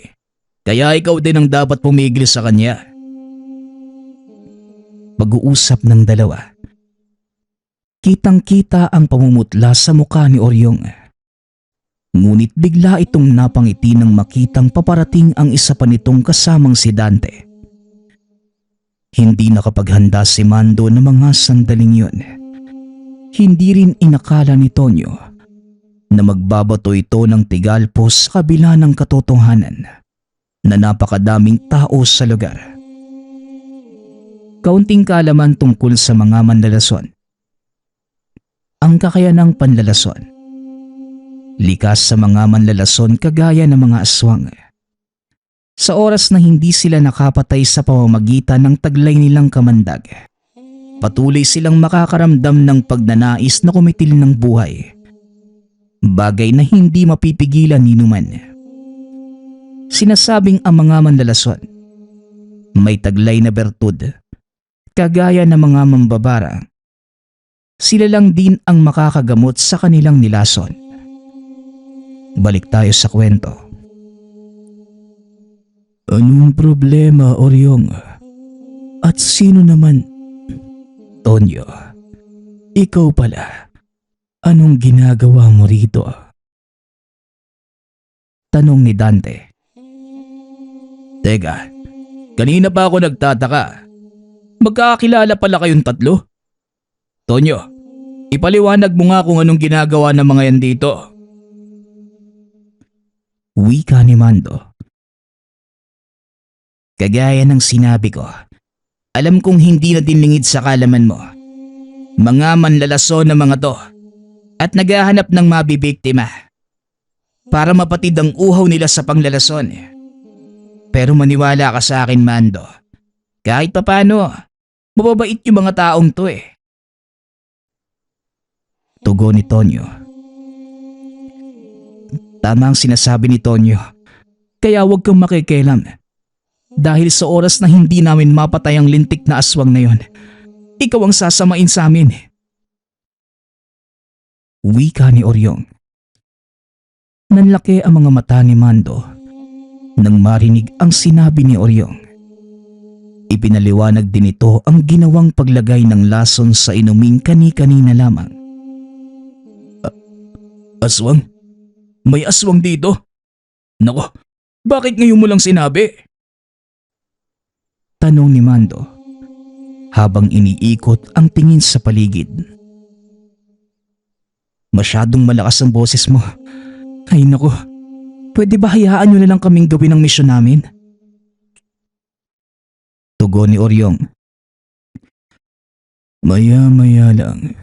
Kaya ikaw din ang dapat pumigil sa kanya. Pag-uusap ng dalawa. Kitang-kita ang pamumutla sa mukha ni Oryong. Ngunit bigla itong napangiti nang makitang paparating ang isa pa nitong kasamang si Dante. Hindi nakapaghanda si Mando ng mga sandaling yun. Hindi rin inakala ni Tonyo na magbabato ito ng tigalpos sa kabila ng katotohanan na napakadaming tao sa lugar. Kaunting kaalaman tungkol sa mga manlalason. Ang kakayanang panlalason. Likas sa mga manlalason kagaya ng mga aswang. Sa oras na hindi sila nakapatay sa pamamagitan ng taglay nilang kamandag, patuloy silang makakaramdam ng pagnanais na kumitil ng buhay. Bagay na hindi mapipigilan ni numan. Sinasabing ang mga manlalason may taglay na bertud, kagaya ng mga mambabara. Sila lang din ang makakagamot sa kanilang nilason. Balik tayo sa kwento. Anong problema, Oryong? At sino naman? Tonyo, Ikaw pala. Anong ginagawa mo rito? tanong ni Dante. Teka, kanina pa ako nagtataka. Magkakakilala pala kayong tatlo? Tonyo, ipaliwanag mo nga kung anong ginagawa ng mga yan dito. Wika ni Mando. Kagaya ng sinabi ko, alam kong hindi na dinlingid sa kalaman mo. Mga manlalason na mga to at naghahanap ng mabibiktima para mapatid ang uhaw nila sa panglalason. Pero maniwala ka sa akin, Mando. Kahit papano, mababait yung mga taong to eh. Tugon ni Tonyo. Tama ang sinasabi ni Tonyo. Kaya huwag kang makikialam. Dahil sa oras na hindi namin mapatay ang lintik na aswang na yon, ikaw ang sasamain sa amin. Wika ni Oryong. Nanlaki ang mga mata ni Mando nang marinig ang sinabi ni Oryong. Ipinaliwanag din ito ang ginawang paglagay ng lason sa inuming kani-kanina lamang. Aswang? May aswang dito? Nako, bakit ngayon mo lang sinabi? Tanong ni Mando habang iniikot ang tingin sa paligid. Masyadong malakas ang boses mo. Ay nako, pwede ba hayaan nyo na lang kaming gawin ang misyon namin? Tugon ni Oryong. Maya-maya lang,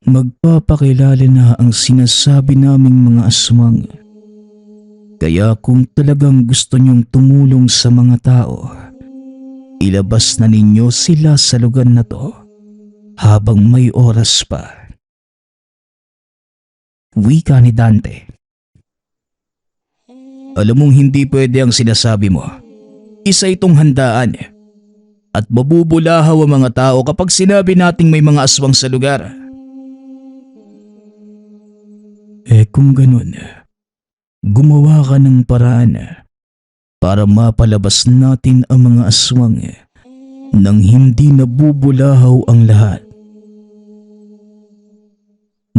magpapakilala na ang sinasabi naming mga aswang. Kaya kung talagang gusto nyong tumulong sa mga tao, ilabas na ninyo sila sa lugar na to habang may oras pa. Wika ni Dante. Alam mong hindi pwede ang sinasabi mo. Isa itong handaan at mabubulahaw ang mga tao kapag sinabi nating may mga aswang sa lugar. Kung ganun, gumawa ka ng paraan para mapalabas natin ang mga aswang nang hindi nabubulahaw ang lahat.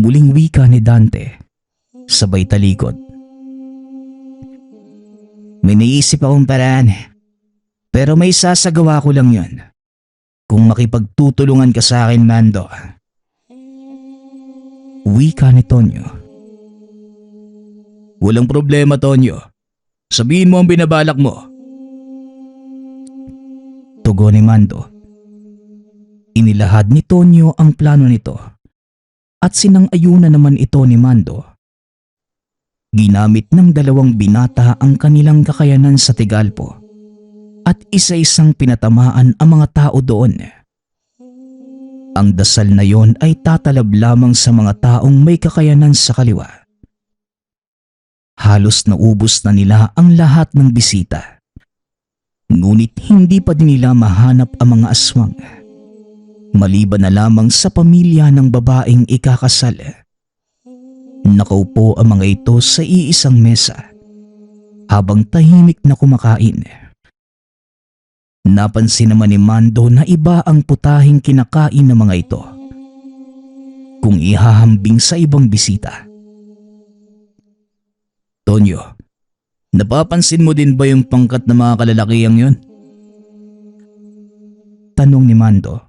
Muling wika ni Dante, sabay talikod. May naisip akong paraan, pero may sasagawa ko lang yon. Kung makipagtutulungan ka sa akin, Mando. Wika ni Tonyo. Walang problema, Tonyo. Sabihin mo ang binabalak mo. Tugon ni Mando. Inilahad ni Tonyo ang plano nito at sinang-ayunan naman ito ni Mando. Ginamit ng dalawang binata ang kanilang kakayanan sa Tigalpo at isa-isang pinatamaan ang mga tao doon. Ang dasal na yon ay tatalab lamang sa mga taong may kakayanan sa kaliwa. Halos naubos na nila ang lahat ng bisita. Ngunit hindi pa din nila mahanap ang mga aswang. Maliban na lamang sa pamilya ng babaeng ikakasal. Nakaupo ang mga ito sa iisang mesa habang tahimik na kumakain. Napansin naman ni Mando na iba ang putahing kinakain ng mga ito kung ihahambing sa ibang bisita. Tonyo, napapansin mo din ba yung pangkat ng mga kalalakihang yon? Tanong ni Mando.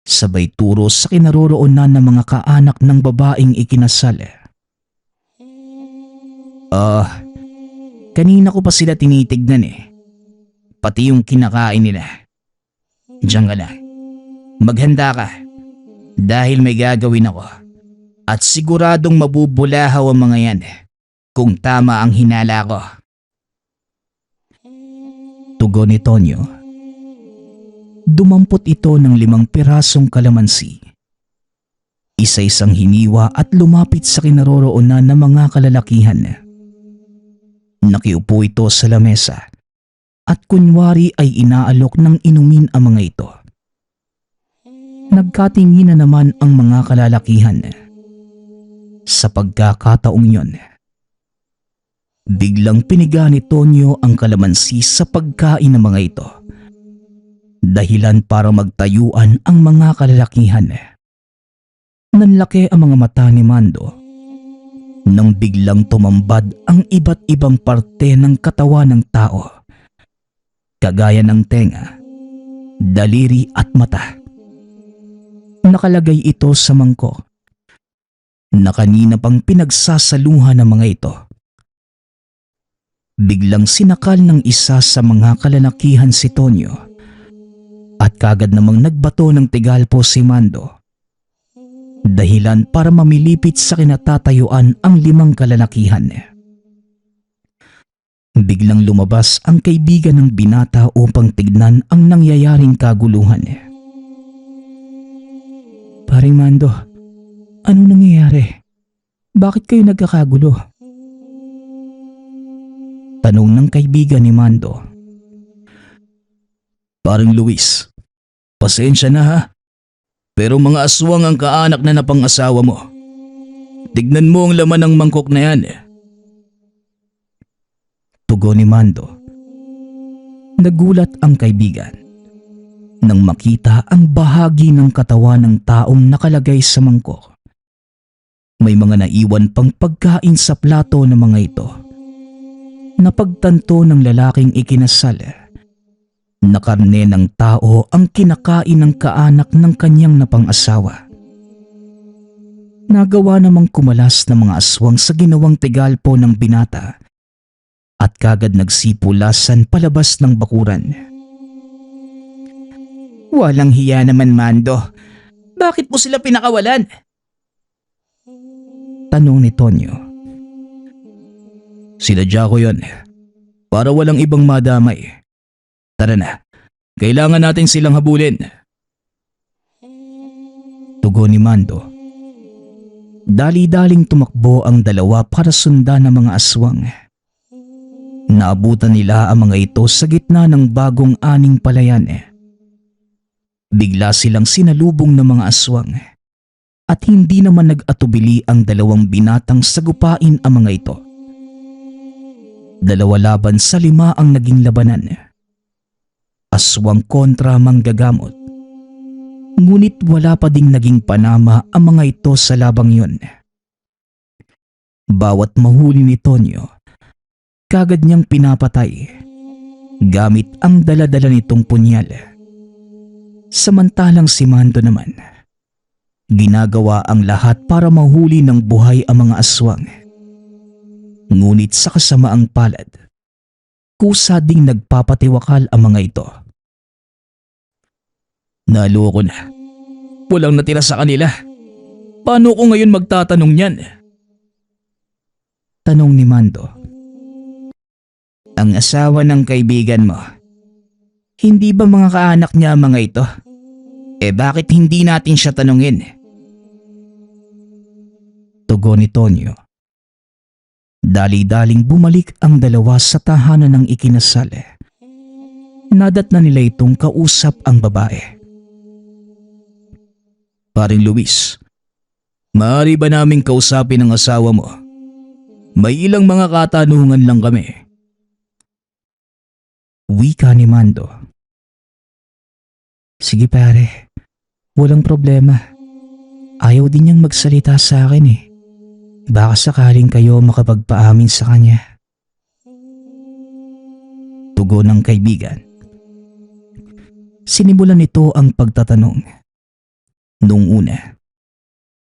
Sabay turo sa kinaroroonan ng mga kaanak ng babaeng ikinasal. Kanina ko pa sila tinitignan eh. Pati yung kinakain nila. Diyan ka na. Maghanda ka. Dahil may gagawin ako. At siguradong mabubulahaw ang mga yan kung tama ang hinala ko. Tugon ni Tonyo. Dumampot ito ng 5 pirasong kalamansi. Isa-isang hiniwa at lumapit sa kinaroroonan ng mga kalalakihan. Nakiupo ito sa lamesa at kunwari ay inaalok ng inumin ang mga ito. Nagkatingin na naman ang mga kalalakihan. Sa pagkakataong yon, Biglang piniga ni Tonyo ang kalamansi sa pagkain ng mga ito. Dahilan para magtayuan ang mga kalalakihan. Nanlaki ang mga mata ni Mando nang biglang tumambad ang iba't ibang parte ng katawan ng tao, kagaya ng tenga, daliri at mata. Nakalagay ito sa mangkok na kanina pang pinagsasaluhan ng mga ito. Biglang sinakal ng isa sa mga kalalakihan si Tonyo at kagad namang nagbato ng tigalpo si Mando. Dahilan para mamilipit sa kinatatayuan ang 5 kalalakihan. Biglang lumabas ang kaibigan ng binata upang tignan ang nangyayaring kaguluhan. Paring Mando, anong nangyayari? Bakit kayo nagkakagulo? Tanong ng kaibigan ni Mando. Paring Luis, pasensya na ha. Pero mga aswang ang kaanak na napang-asawa mo. Tignan mo ang laman ng mangkok na yan. Tugon ni Mando. Nagulat ang kaibigan nang makita ang bahagi ng katawan ng taong nakalagay sa mangkok. May mga naiwan pang pagkain sa plato ng mga ito. Napagtanto ng lalaking ikinasal na karne ng tao ang kinakain ng kaanak ng kanyang napang-asawa. Nagawa namang kumalas ng mga aswang sa ginawang tigalpo ng binata at kagad nagsipulasan palabas ng bakuran. Walang hiya naman, Mando. Bakit mo sila pinakawalan? Tanong ni Tonyo. Sinadya ko yun para walang ibang madamay. Tara na, kailangan natin silang habulin. Tugon ni Mando. Dali-daling tumakbo ang dalawa para sundan ng mga aswang. Naabutan nila ang mga ito sa gitna ng bagong aning palayan. Bigla silang sinalubong ng mga aswang at hindi naman nag-atubili ang 2 binatang sagupain ang mga ito. 2 laban sa 5 ang naging labanan. Aswang kontra manggagamot. Ngunit wala pa ding naging panama ang mga ito sa labang yun. Bawat mahuli ni Tonyo, kagad niyang pinapatay gamit ang daladala nitong punyal. Samantalang si Mando naman, ginagawa ang lahat para mahuli ng buhay ang mga aswang. Ngunit sa kasamaang palad, kusa ding nagpapatiwakal ang mga ito. Naloko na. Walang natira sa kanila. Paano ko ngayon magtatanong niyan? Tanong ni Mando. Ang asawa ng kaibigan mo, hindi ba mga kaanak niya ang mga ito? Bakit hindi natin siya tanungin? Tugon ni Tonyo. Dali-daling bumalik ang dalawa sa tahanan ng ikinasal. Nadat na nila itong kausap ang babae. Paring Luis, maaari ba naming kausapin ang asawa mo? May ilang mga katanungan lang kami. Wika ni Mando. Sige pare, walang problema. Ayaw din niyang magsalita sa akin eh. Baka sakaling kayo makapagpaamin sa kanya. Tugon ng kaibigan. Sinimulan nito ang pagtatanong. Noong una,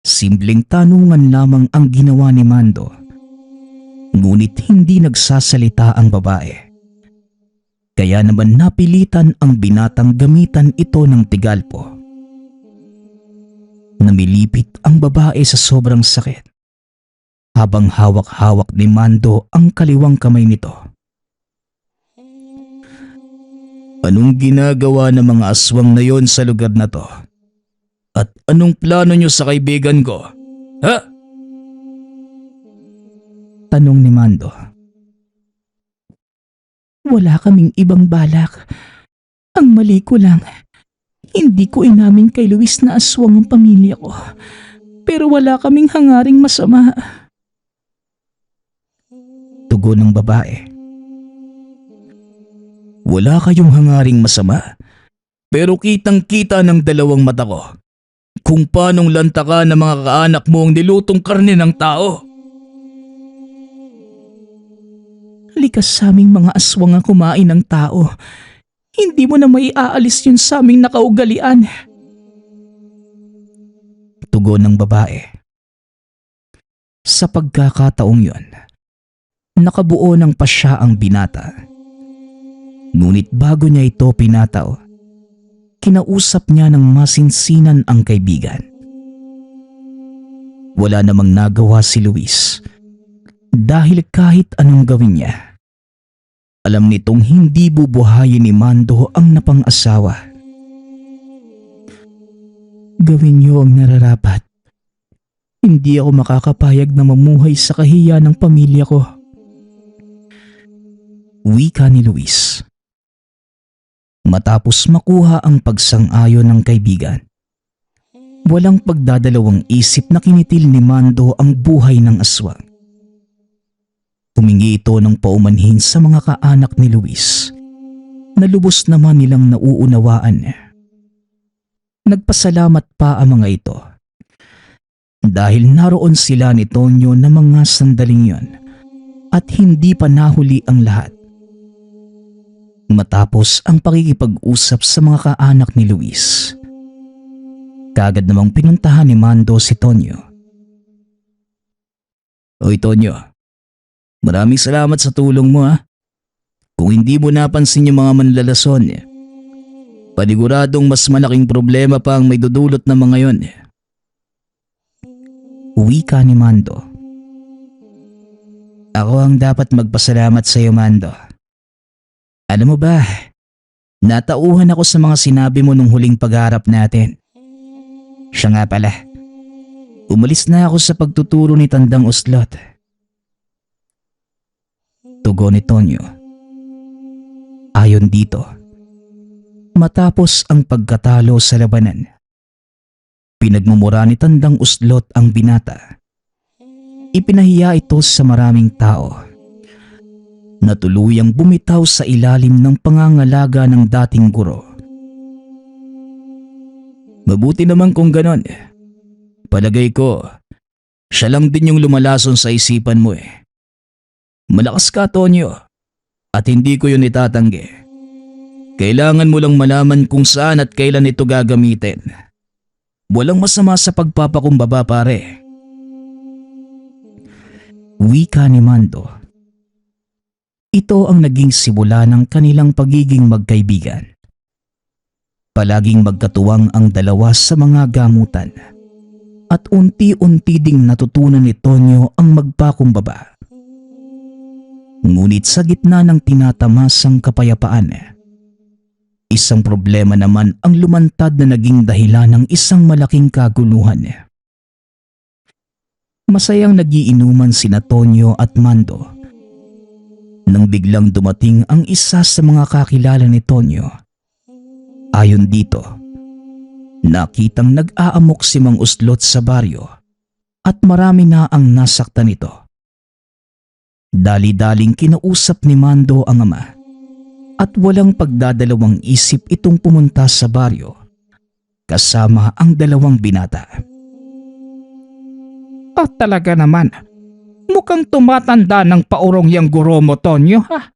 simpleng tanungan lamang ang ginawa ni Mando. Ngunit hindi nagsasalita ang babae. Kaya naman napilitan ang binatang gamitan ito ng tigalpo. Namilipit ang babae sa sobrang sakit habang hawak-hawak ni Mando ang kaliwang kamay nito. Anong ginagawa ng mga aswang na yon sa lugar na to? At anong plano nyo sa kaibigan ko? Ha? Tanong ni Mando. Wala kaming ibang balak. Ang mali ko lang, hindi ko inamin kay Luis na aswang ang pamilya ko. Pero wala kaming hangaring masama. Tugon ng babae. Wala kayong hangaring masama, pero kitang-kita ng dalawang mata ko kung paanong lantakan ng mga kaanak mo ang nilutong karne ng tao. Likas sa aming mga aswang ang kumain ng tao. Hindi mo na maiaalis yun sa aming nakaugalian. Tugon ng babae. Sa pagkakataong yon, nakabuo ng pasya ang binata. Ngunit bago niya ito pinataw, kinausap niya ng masinsinan ang kaibigan. Wala namang nagawa si Luis dahil kahit anong gawin niya, alam nitong hindi bubuhayin ni Mando ang napang-asawa. Gawin niyo ang nararapat. Hindi ako makakapayag na mamuhay sa kahiya ng pamilya ko. Wika ni Luis. Matapos makuha ang pagsang-ayon ng kaibigan, walang pagdadalawang isip na kinitil ni Mando ang buhay ng aswang. Humingi ito ng paumanhin sa mga kaanak ni Luis na lubos naman nilang nauunawaan. Nagpasalamat pa ang mga ito dahil naroon sila ni Tonyo na mga sandaling yon at hindi pa nahuli ang lahat. Matapos ang pakikipag-usap sa mga kaanak ni Luis, kaagad namang pinuntahan ni Mando si Tonyo. Oy Tonyo, maraming salamat sa tulong mo ha. Kung hindi mo napansin yung mga manlalason, paniguradong mas malaking problema pa ang may dudulot ng mga yon. Wika ni Mando. Ako ang dapat magpasalamat sa iyo, Mando. Alam mo ba, natauhan ako sa mga sinabi mo nung huling pagharap natin. Siya nga pala, umalis na ako sa pagtuturo ni Tandang Uslot. Tugon ni Tonyo. Ayon dito, matapos ang pagkatalo sa labanan, pinagmumura ni Tandang Uslot ang binata. Ipinahiya ito sa maraming tao na tuluyang bumitaw sa ilalim ng pangangalaga ng dating guro. Mabuti naman kung ganon. Palagay ko, siya lang din yung lumalason sa isipan mo eh. Malakas ka, Tonyo, at hindi ko yun itatanggi. Kailangan mo lang malaman kung saan at kailan ito gagamitin. Walang masama sa pagpapakumbaba, pare. Wika ni Mando. Ito ang naging simula ng kanilang pagiging magkaibigan. Palaging magkatuwang ang dalawa sa mga gamutan at unti-unti ding natutunan ni Tonyo ang magpakumbaba. Ngunit sa gitna ng tinatamasang kapayapaan, isang problema naman ang lumantad na naging dahilan ng isang malaking kaguluhan. Masayang nagiinuman sina Tonyo at Mando nang biglang dumating ang isa sa mga kakilala ni Tonyo. Ayon dito, nakitang nag-aamok si Mang Uslot sa baryo at marami na ang nasaktan nito. Dali-daling kinausap ni Mando ang ama at walang pagdadalawang isip itong pumunta sa baryo kasama ang dalawang binata. At talaga naman, mukhang tumatanda ng paurong yang guro mo, Tonyo, ha?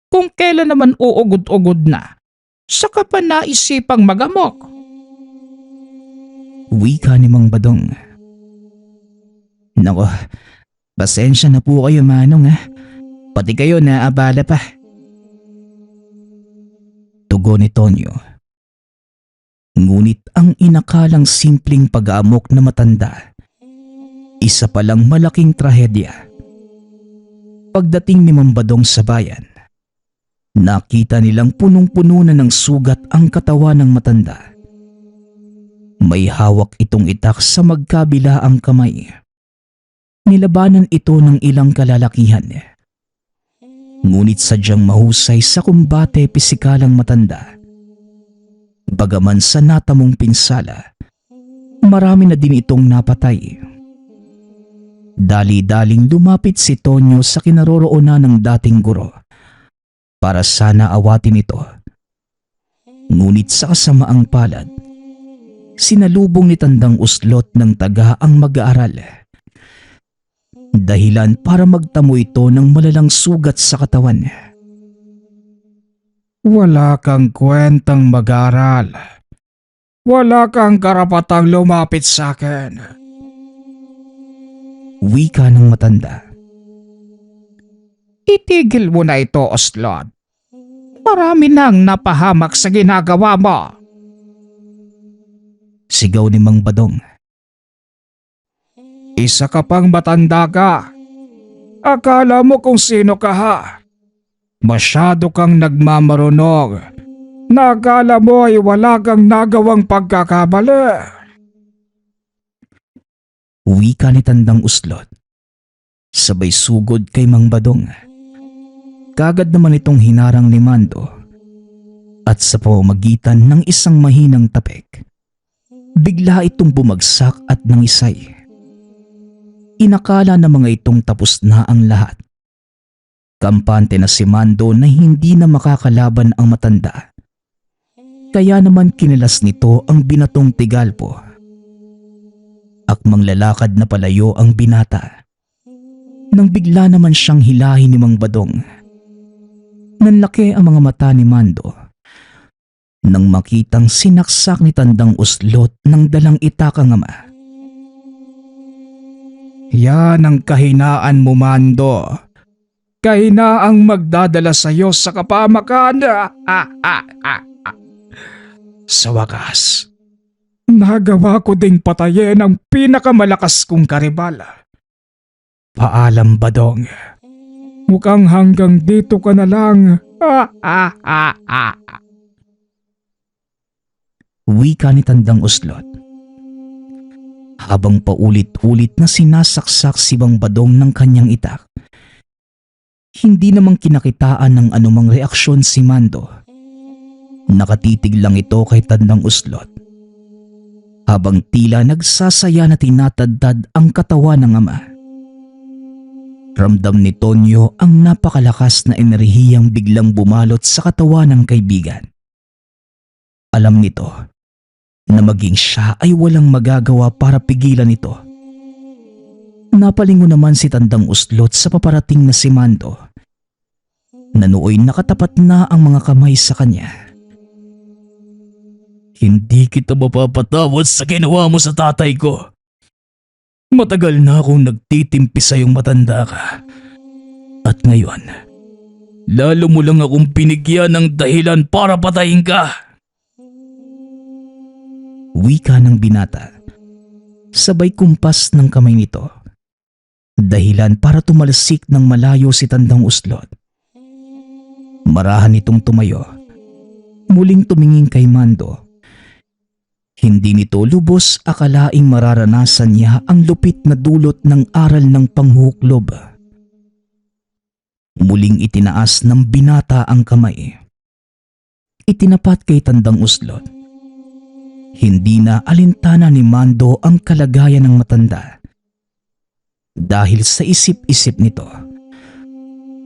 Kung kailan naman uugod-ugod na, saka pa naisipang magamok. Wika ni Mang Badong. Nako, pasensya na po kayo, Manong, ha? Pati kayo naabala pa. Tugon ni Tonyo. Ngunit ang inakalang simpleng pag-aamok na matanda, isa palang malaking trahedya. Pagdating ni Mambadong sa bayan, nakita nilang punong-puno na ng sugat ang katawan ng matanda. May hawak itong itak sa magkabilaang kamay. Nilabanan ito ng ilang kalalakihan. Ngunit sadyang mahusay sa kumbate pisikalang matanda. Bagaman sa natamong pinsala, marami na din itong napatay. Dali-daling lumapit si Tonyo sa kinaroroonan ng dating guro para sana awatin ito. Ngunit sa kasamaang palad, sinalubong ni Tandang Uslot ng taga ang mag-aaral. Dahilan para magtamo ito ng malalang sugat sa katawan. Wala kang kwentang mag-aral. Wala kang karapatang lumapit sa akin. Wika ng matanda. Itigil mo na ito, Uslot. Marami nang napahamak sa ginagawa mo. Sigaw ni Mang Badong. Isa ka pang matanda ka. Akala mo kung sino ka ha? Masyado kang nagmamarunog. Nakala mo ay wala kang nagawang pagkakamali. Wika ni Tandang Uslot. Sabay sugod kay Mang Badong. Kagad naman itong hinarang ni Mando. At sa pamamagitan ng isang mahinang tapik, bigla itong bumagsak at nangisay. Inakala na mga itong tapos na ang lahat. Kampante na si Mando na hindi na makakalaban ang matanda. Kaya naman kinilas nito ang binatong Tigalpo. Akmang lalakad na palayo ang binata. Nang bigla naman siyang hilahin ni Mang Badong. Nanlaki ang mga mata ni Mando nang makitang sinaksak ni Tandang Uslot ng dalang itakang ama. Yan ang kahinaan mo, Mando. Kahinaang magdadala sa iyo sa kapamakan. Sa wakas, nagawa ko ding patayin ang pinakamalakas kong karibal. Paalam, Badong. Mukhang hanggang dito ka na lang. Wika ni Tandang Uslot. Habang paulit-ulit na sinasaksak si Mang Badong ng kanyang itak, hindi namang kinakitaan ng anumang reaksyon si Mando. Nakatitig lang ito kay Tandang Uslot. Habang tila nagsasaya na tinatadtad ang katawan ng ama. Ramdam ni Tonyo ang napakalakas na enerhiyang biglang bumalot sa katawan ng kaibigan. Alam nito na maging siya ay walang magagawa para pigilan ito. Napalingon naman si Tandang Uslot sa paparating na si Mando. Na nooy nakatapat na ang mga kamay sa kanya. Hindi kita mapapatawad sa ginawa mo sa tatay ko. Matagal na akong nagtitimpi sa iyong matanda ka. At ngayon, lalo mo lang akong binigyan ng dahilan para patayin ka. Wika ng binata. Sabay kumpas ng kamay nito. Dahilan para tumalsik ng malayo si Tandang Uslot. Marahan itong tumayo. Muling tumingin kay Mando. Hindi nito lubos akalaing mararanasan niya ang lupit na dulot ng aral ng panghuhuklob. Muling itinaas ng binata ang kamay. Itinapat kay Tandang Uslot. Hindi na alintana ni Mando ang kalagayan ng matanda. Dahil sa isip-isip nito,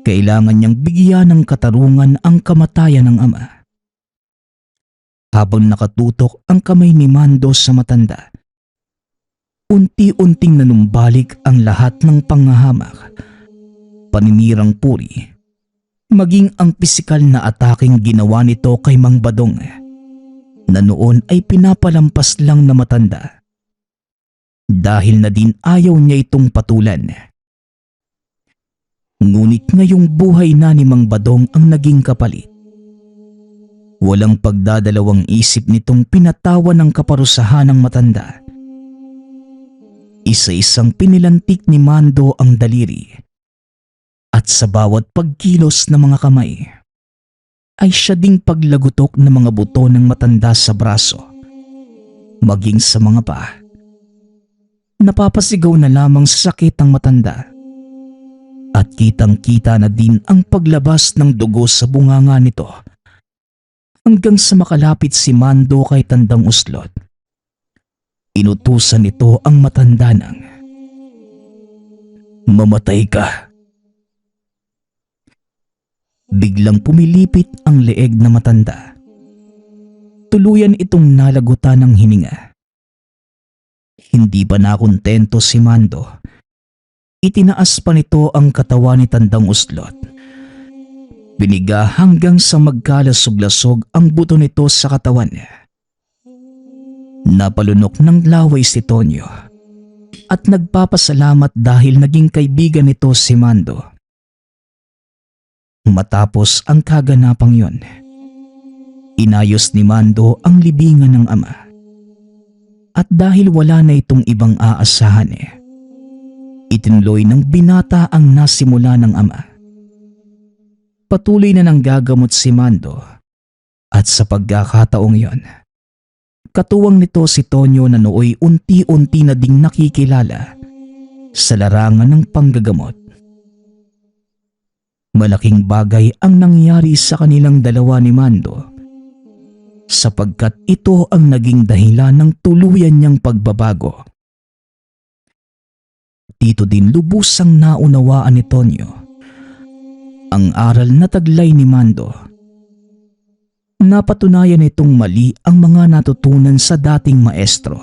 kailangan niyang bigyan ng katarungan ang kamatayan ng ama. Habang nakatutok ang kamay ni Mando sa matanda, unti-unting nanumbalik ang lahat ng panghahamak, paninirang puri, maging ang pisikal na ataking ginawa nito kay Mang Badong, na noon ay pinapalampas lang na matanda. Dahil na din ayaw niya itong patulan. Ngunit ngayong buhay na ni Mang Badong ang naging kapalit. Walang pagdadalawang isip nitong pinatawan ng kaparusahan ng matanda. Isa-isang pinilantik ni Mando ang daliri. At sa bawat pagkilos ng mga kamay, ay siya ding paglagutok ng mga buto ng matanda sa braso, maging sa mga paa. Napapasigaw na lamang sa sakit ang matanda. At kitang-kita na din ang paglabas ng dugo sa bunganga nito. Hanggang sa makalapit si Mando kay Tandang Uslot. Inutusan nito ang matanda ng, Mamatay ka. Biglang pumilipit ang leeg na matanda. Tuluyan itong nalagutan ng hininga. Hindi pa nakontento si Mando. Itinaas pa nito ang katawan ni Tandang Uslot. Biniga hanggang sa magkalasog-lasog ang buto nito sa katawan niya. Napalunok ng laway si Tonyo at nagpapasalamat dahil naging kaibigan nito si Mando. Matapos ang kaganapang yon, inayos ni Mando ang libingan ng ama. At dahil wala na itong ibang aasahan itinuloy ng binata ang nasimula ng ama. Patuloy na nanggagamot si Mando at sa pagkakataong yon, katuwang nito si Tonyo na nooy unti-unti na ding nakikilala sa larangan ng panggagamot. Malaking bagay ang nangyari sa kanilang dalawa ni Mando sapagkat ito ang naging dahilan ng tuluyan niyang pagbabago. Dito din lubusang naunawaan ni Tonyo ang aral na taglay ni Mando. Napatunayan nitong mali ang mga natutunan sa dating maestro.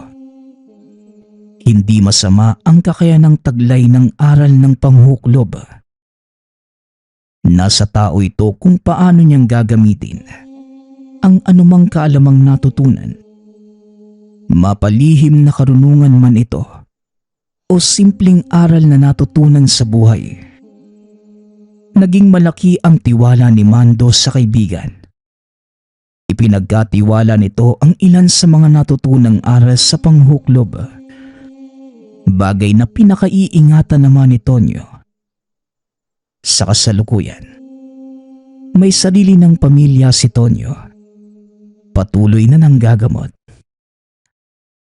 Hindi masama ang kakayanang taglay ng aral ng panghuklob. Nasa tao ito kung paano niyang gagamitin ang anumang kaalamang natutunan. Mapalihim na karunungan man ito o simpleng aral na natutunan sa buhay. Naging malaki ang tiwala ni Mando sa kaibigan. Ipinagkatiwala nito ang ilan sa mga natutunang aral sa panghuklob. Bagay na pinakaiingatan naman ni Tonyo. Sa kasalukuyan, may sarili ng pamilya si Tonyo. Patuloy na nanggagamot.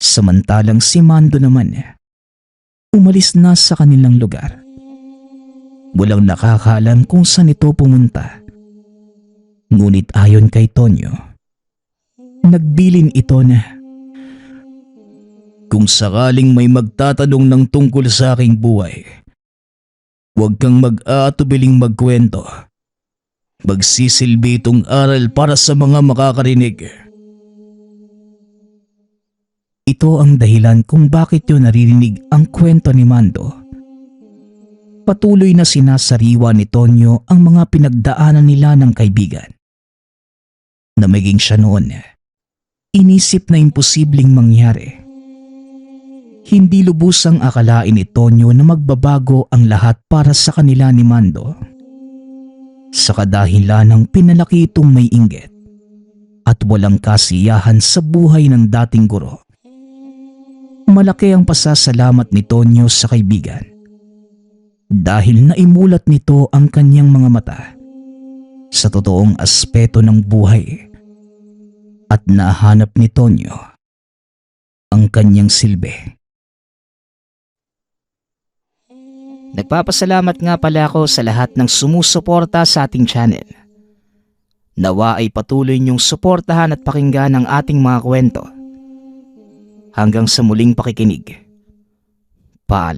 Samantalang si Mando naman, umalis na sa kanilang lugar. Walang nakakaalam kung saan ito pumunta. Ngunit ayon kay Tonyo, nagbilin ito na, Kung sakaling may magtatanong ng tungkol sa aking buhay, huwag kang mag-aatubiling magkwento. Magsisilbi itong aral para sa mga makakarinig. ito ang dahilan kung bakit yun naririnig ang kwento ni Mando. Patuloy na sinasariwa ni Tonyo ang mga pinagdaanan nila ng kaibigan. Na maging siya noon, inisip na imposibleng mangyari. Hindi lubusang akalain ni Tonyo na magbabago ang lahat para sa kanila ni Mando. Sa kadahilan ng pinalaki itong may inggit at walang kasiyahan sa buhay ng dating guro. Malaki ang pasasalamat ni Tonyo sa kaibigan dahil naimulat nito ang kanyang mga mata sa totoong aspeto ng buhay at nahanap ni Tonyo ang kanyang silbi. Nagpapasalamat nga pala ako sa lahat ng sumusuporta sa ating channel. Nawa ay patuloy niyong suportahan at pakinggan ang ating mga kwento. Hanggang sa muling pakikinig. Paalam.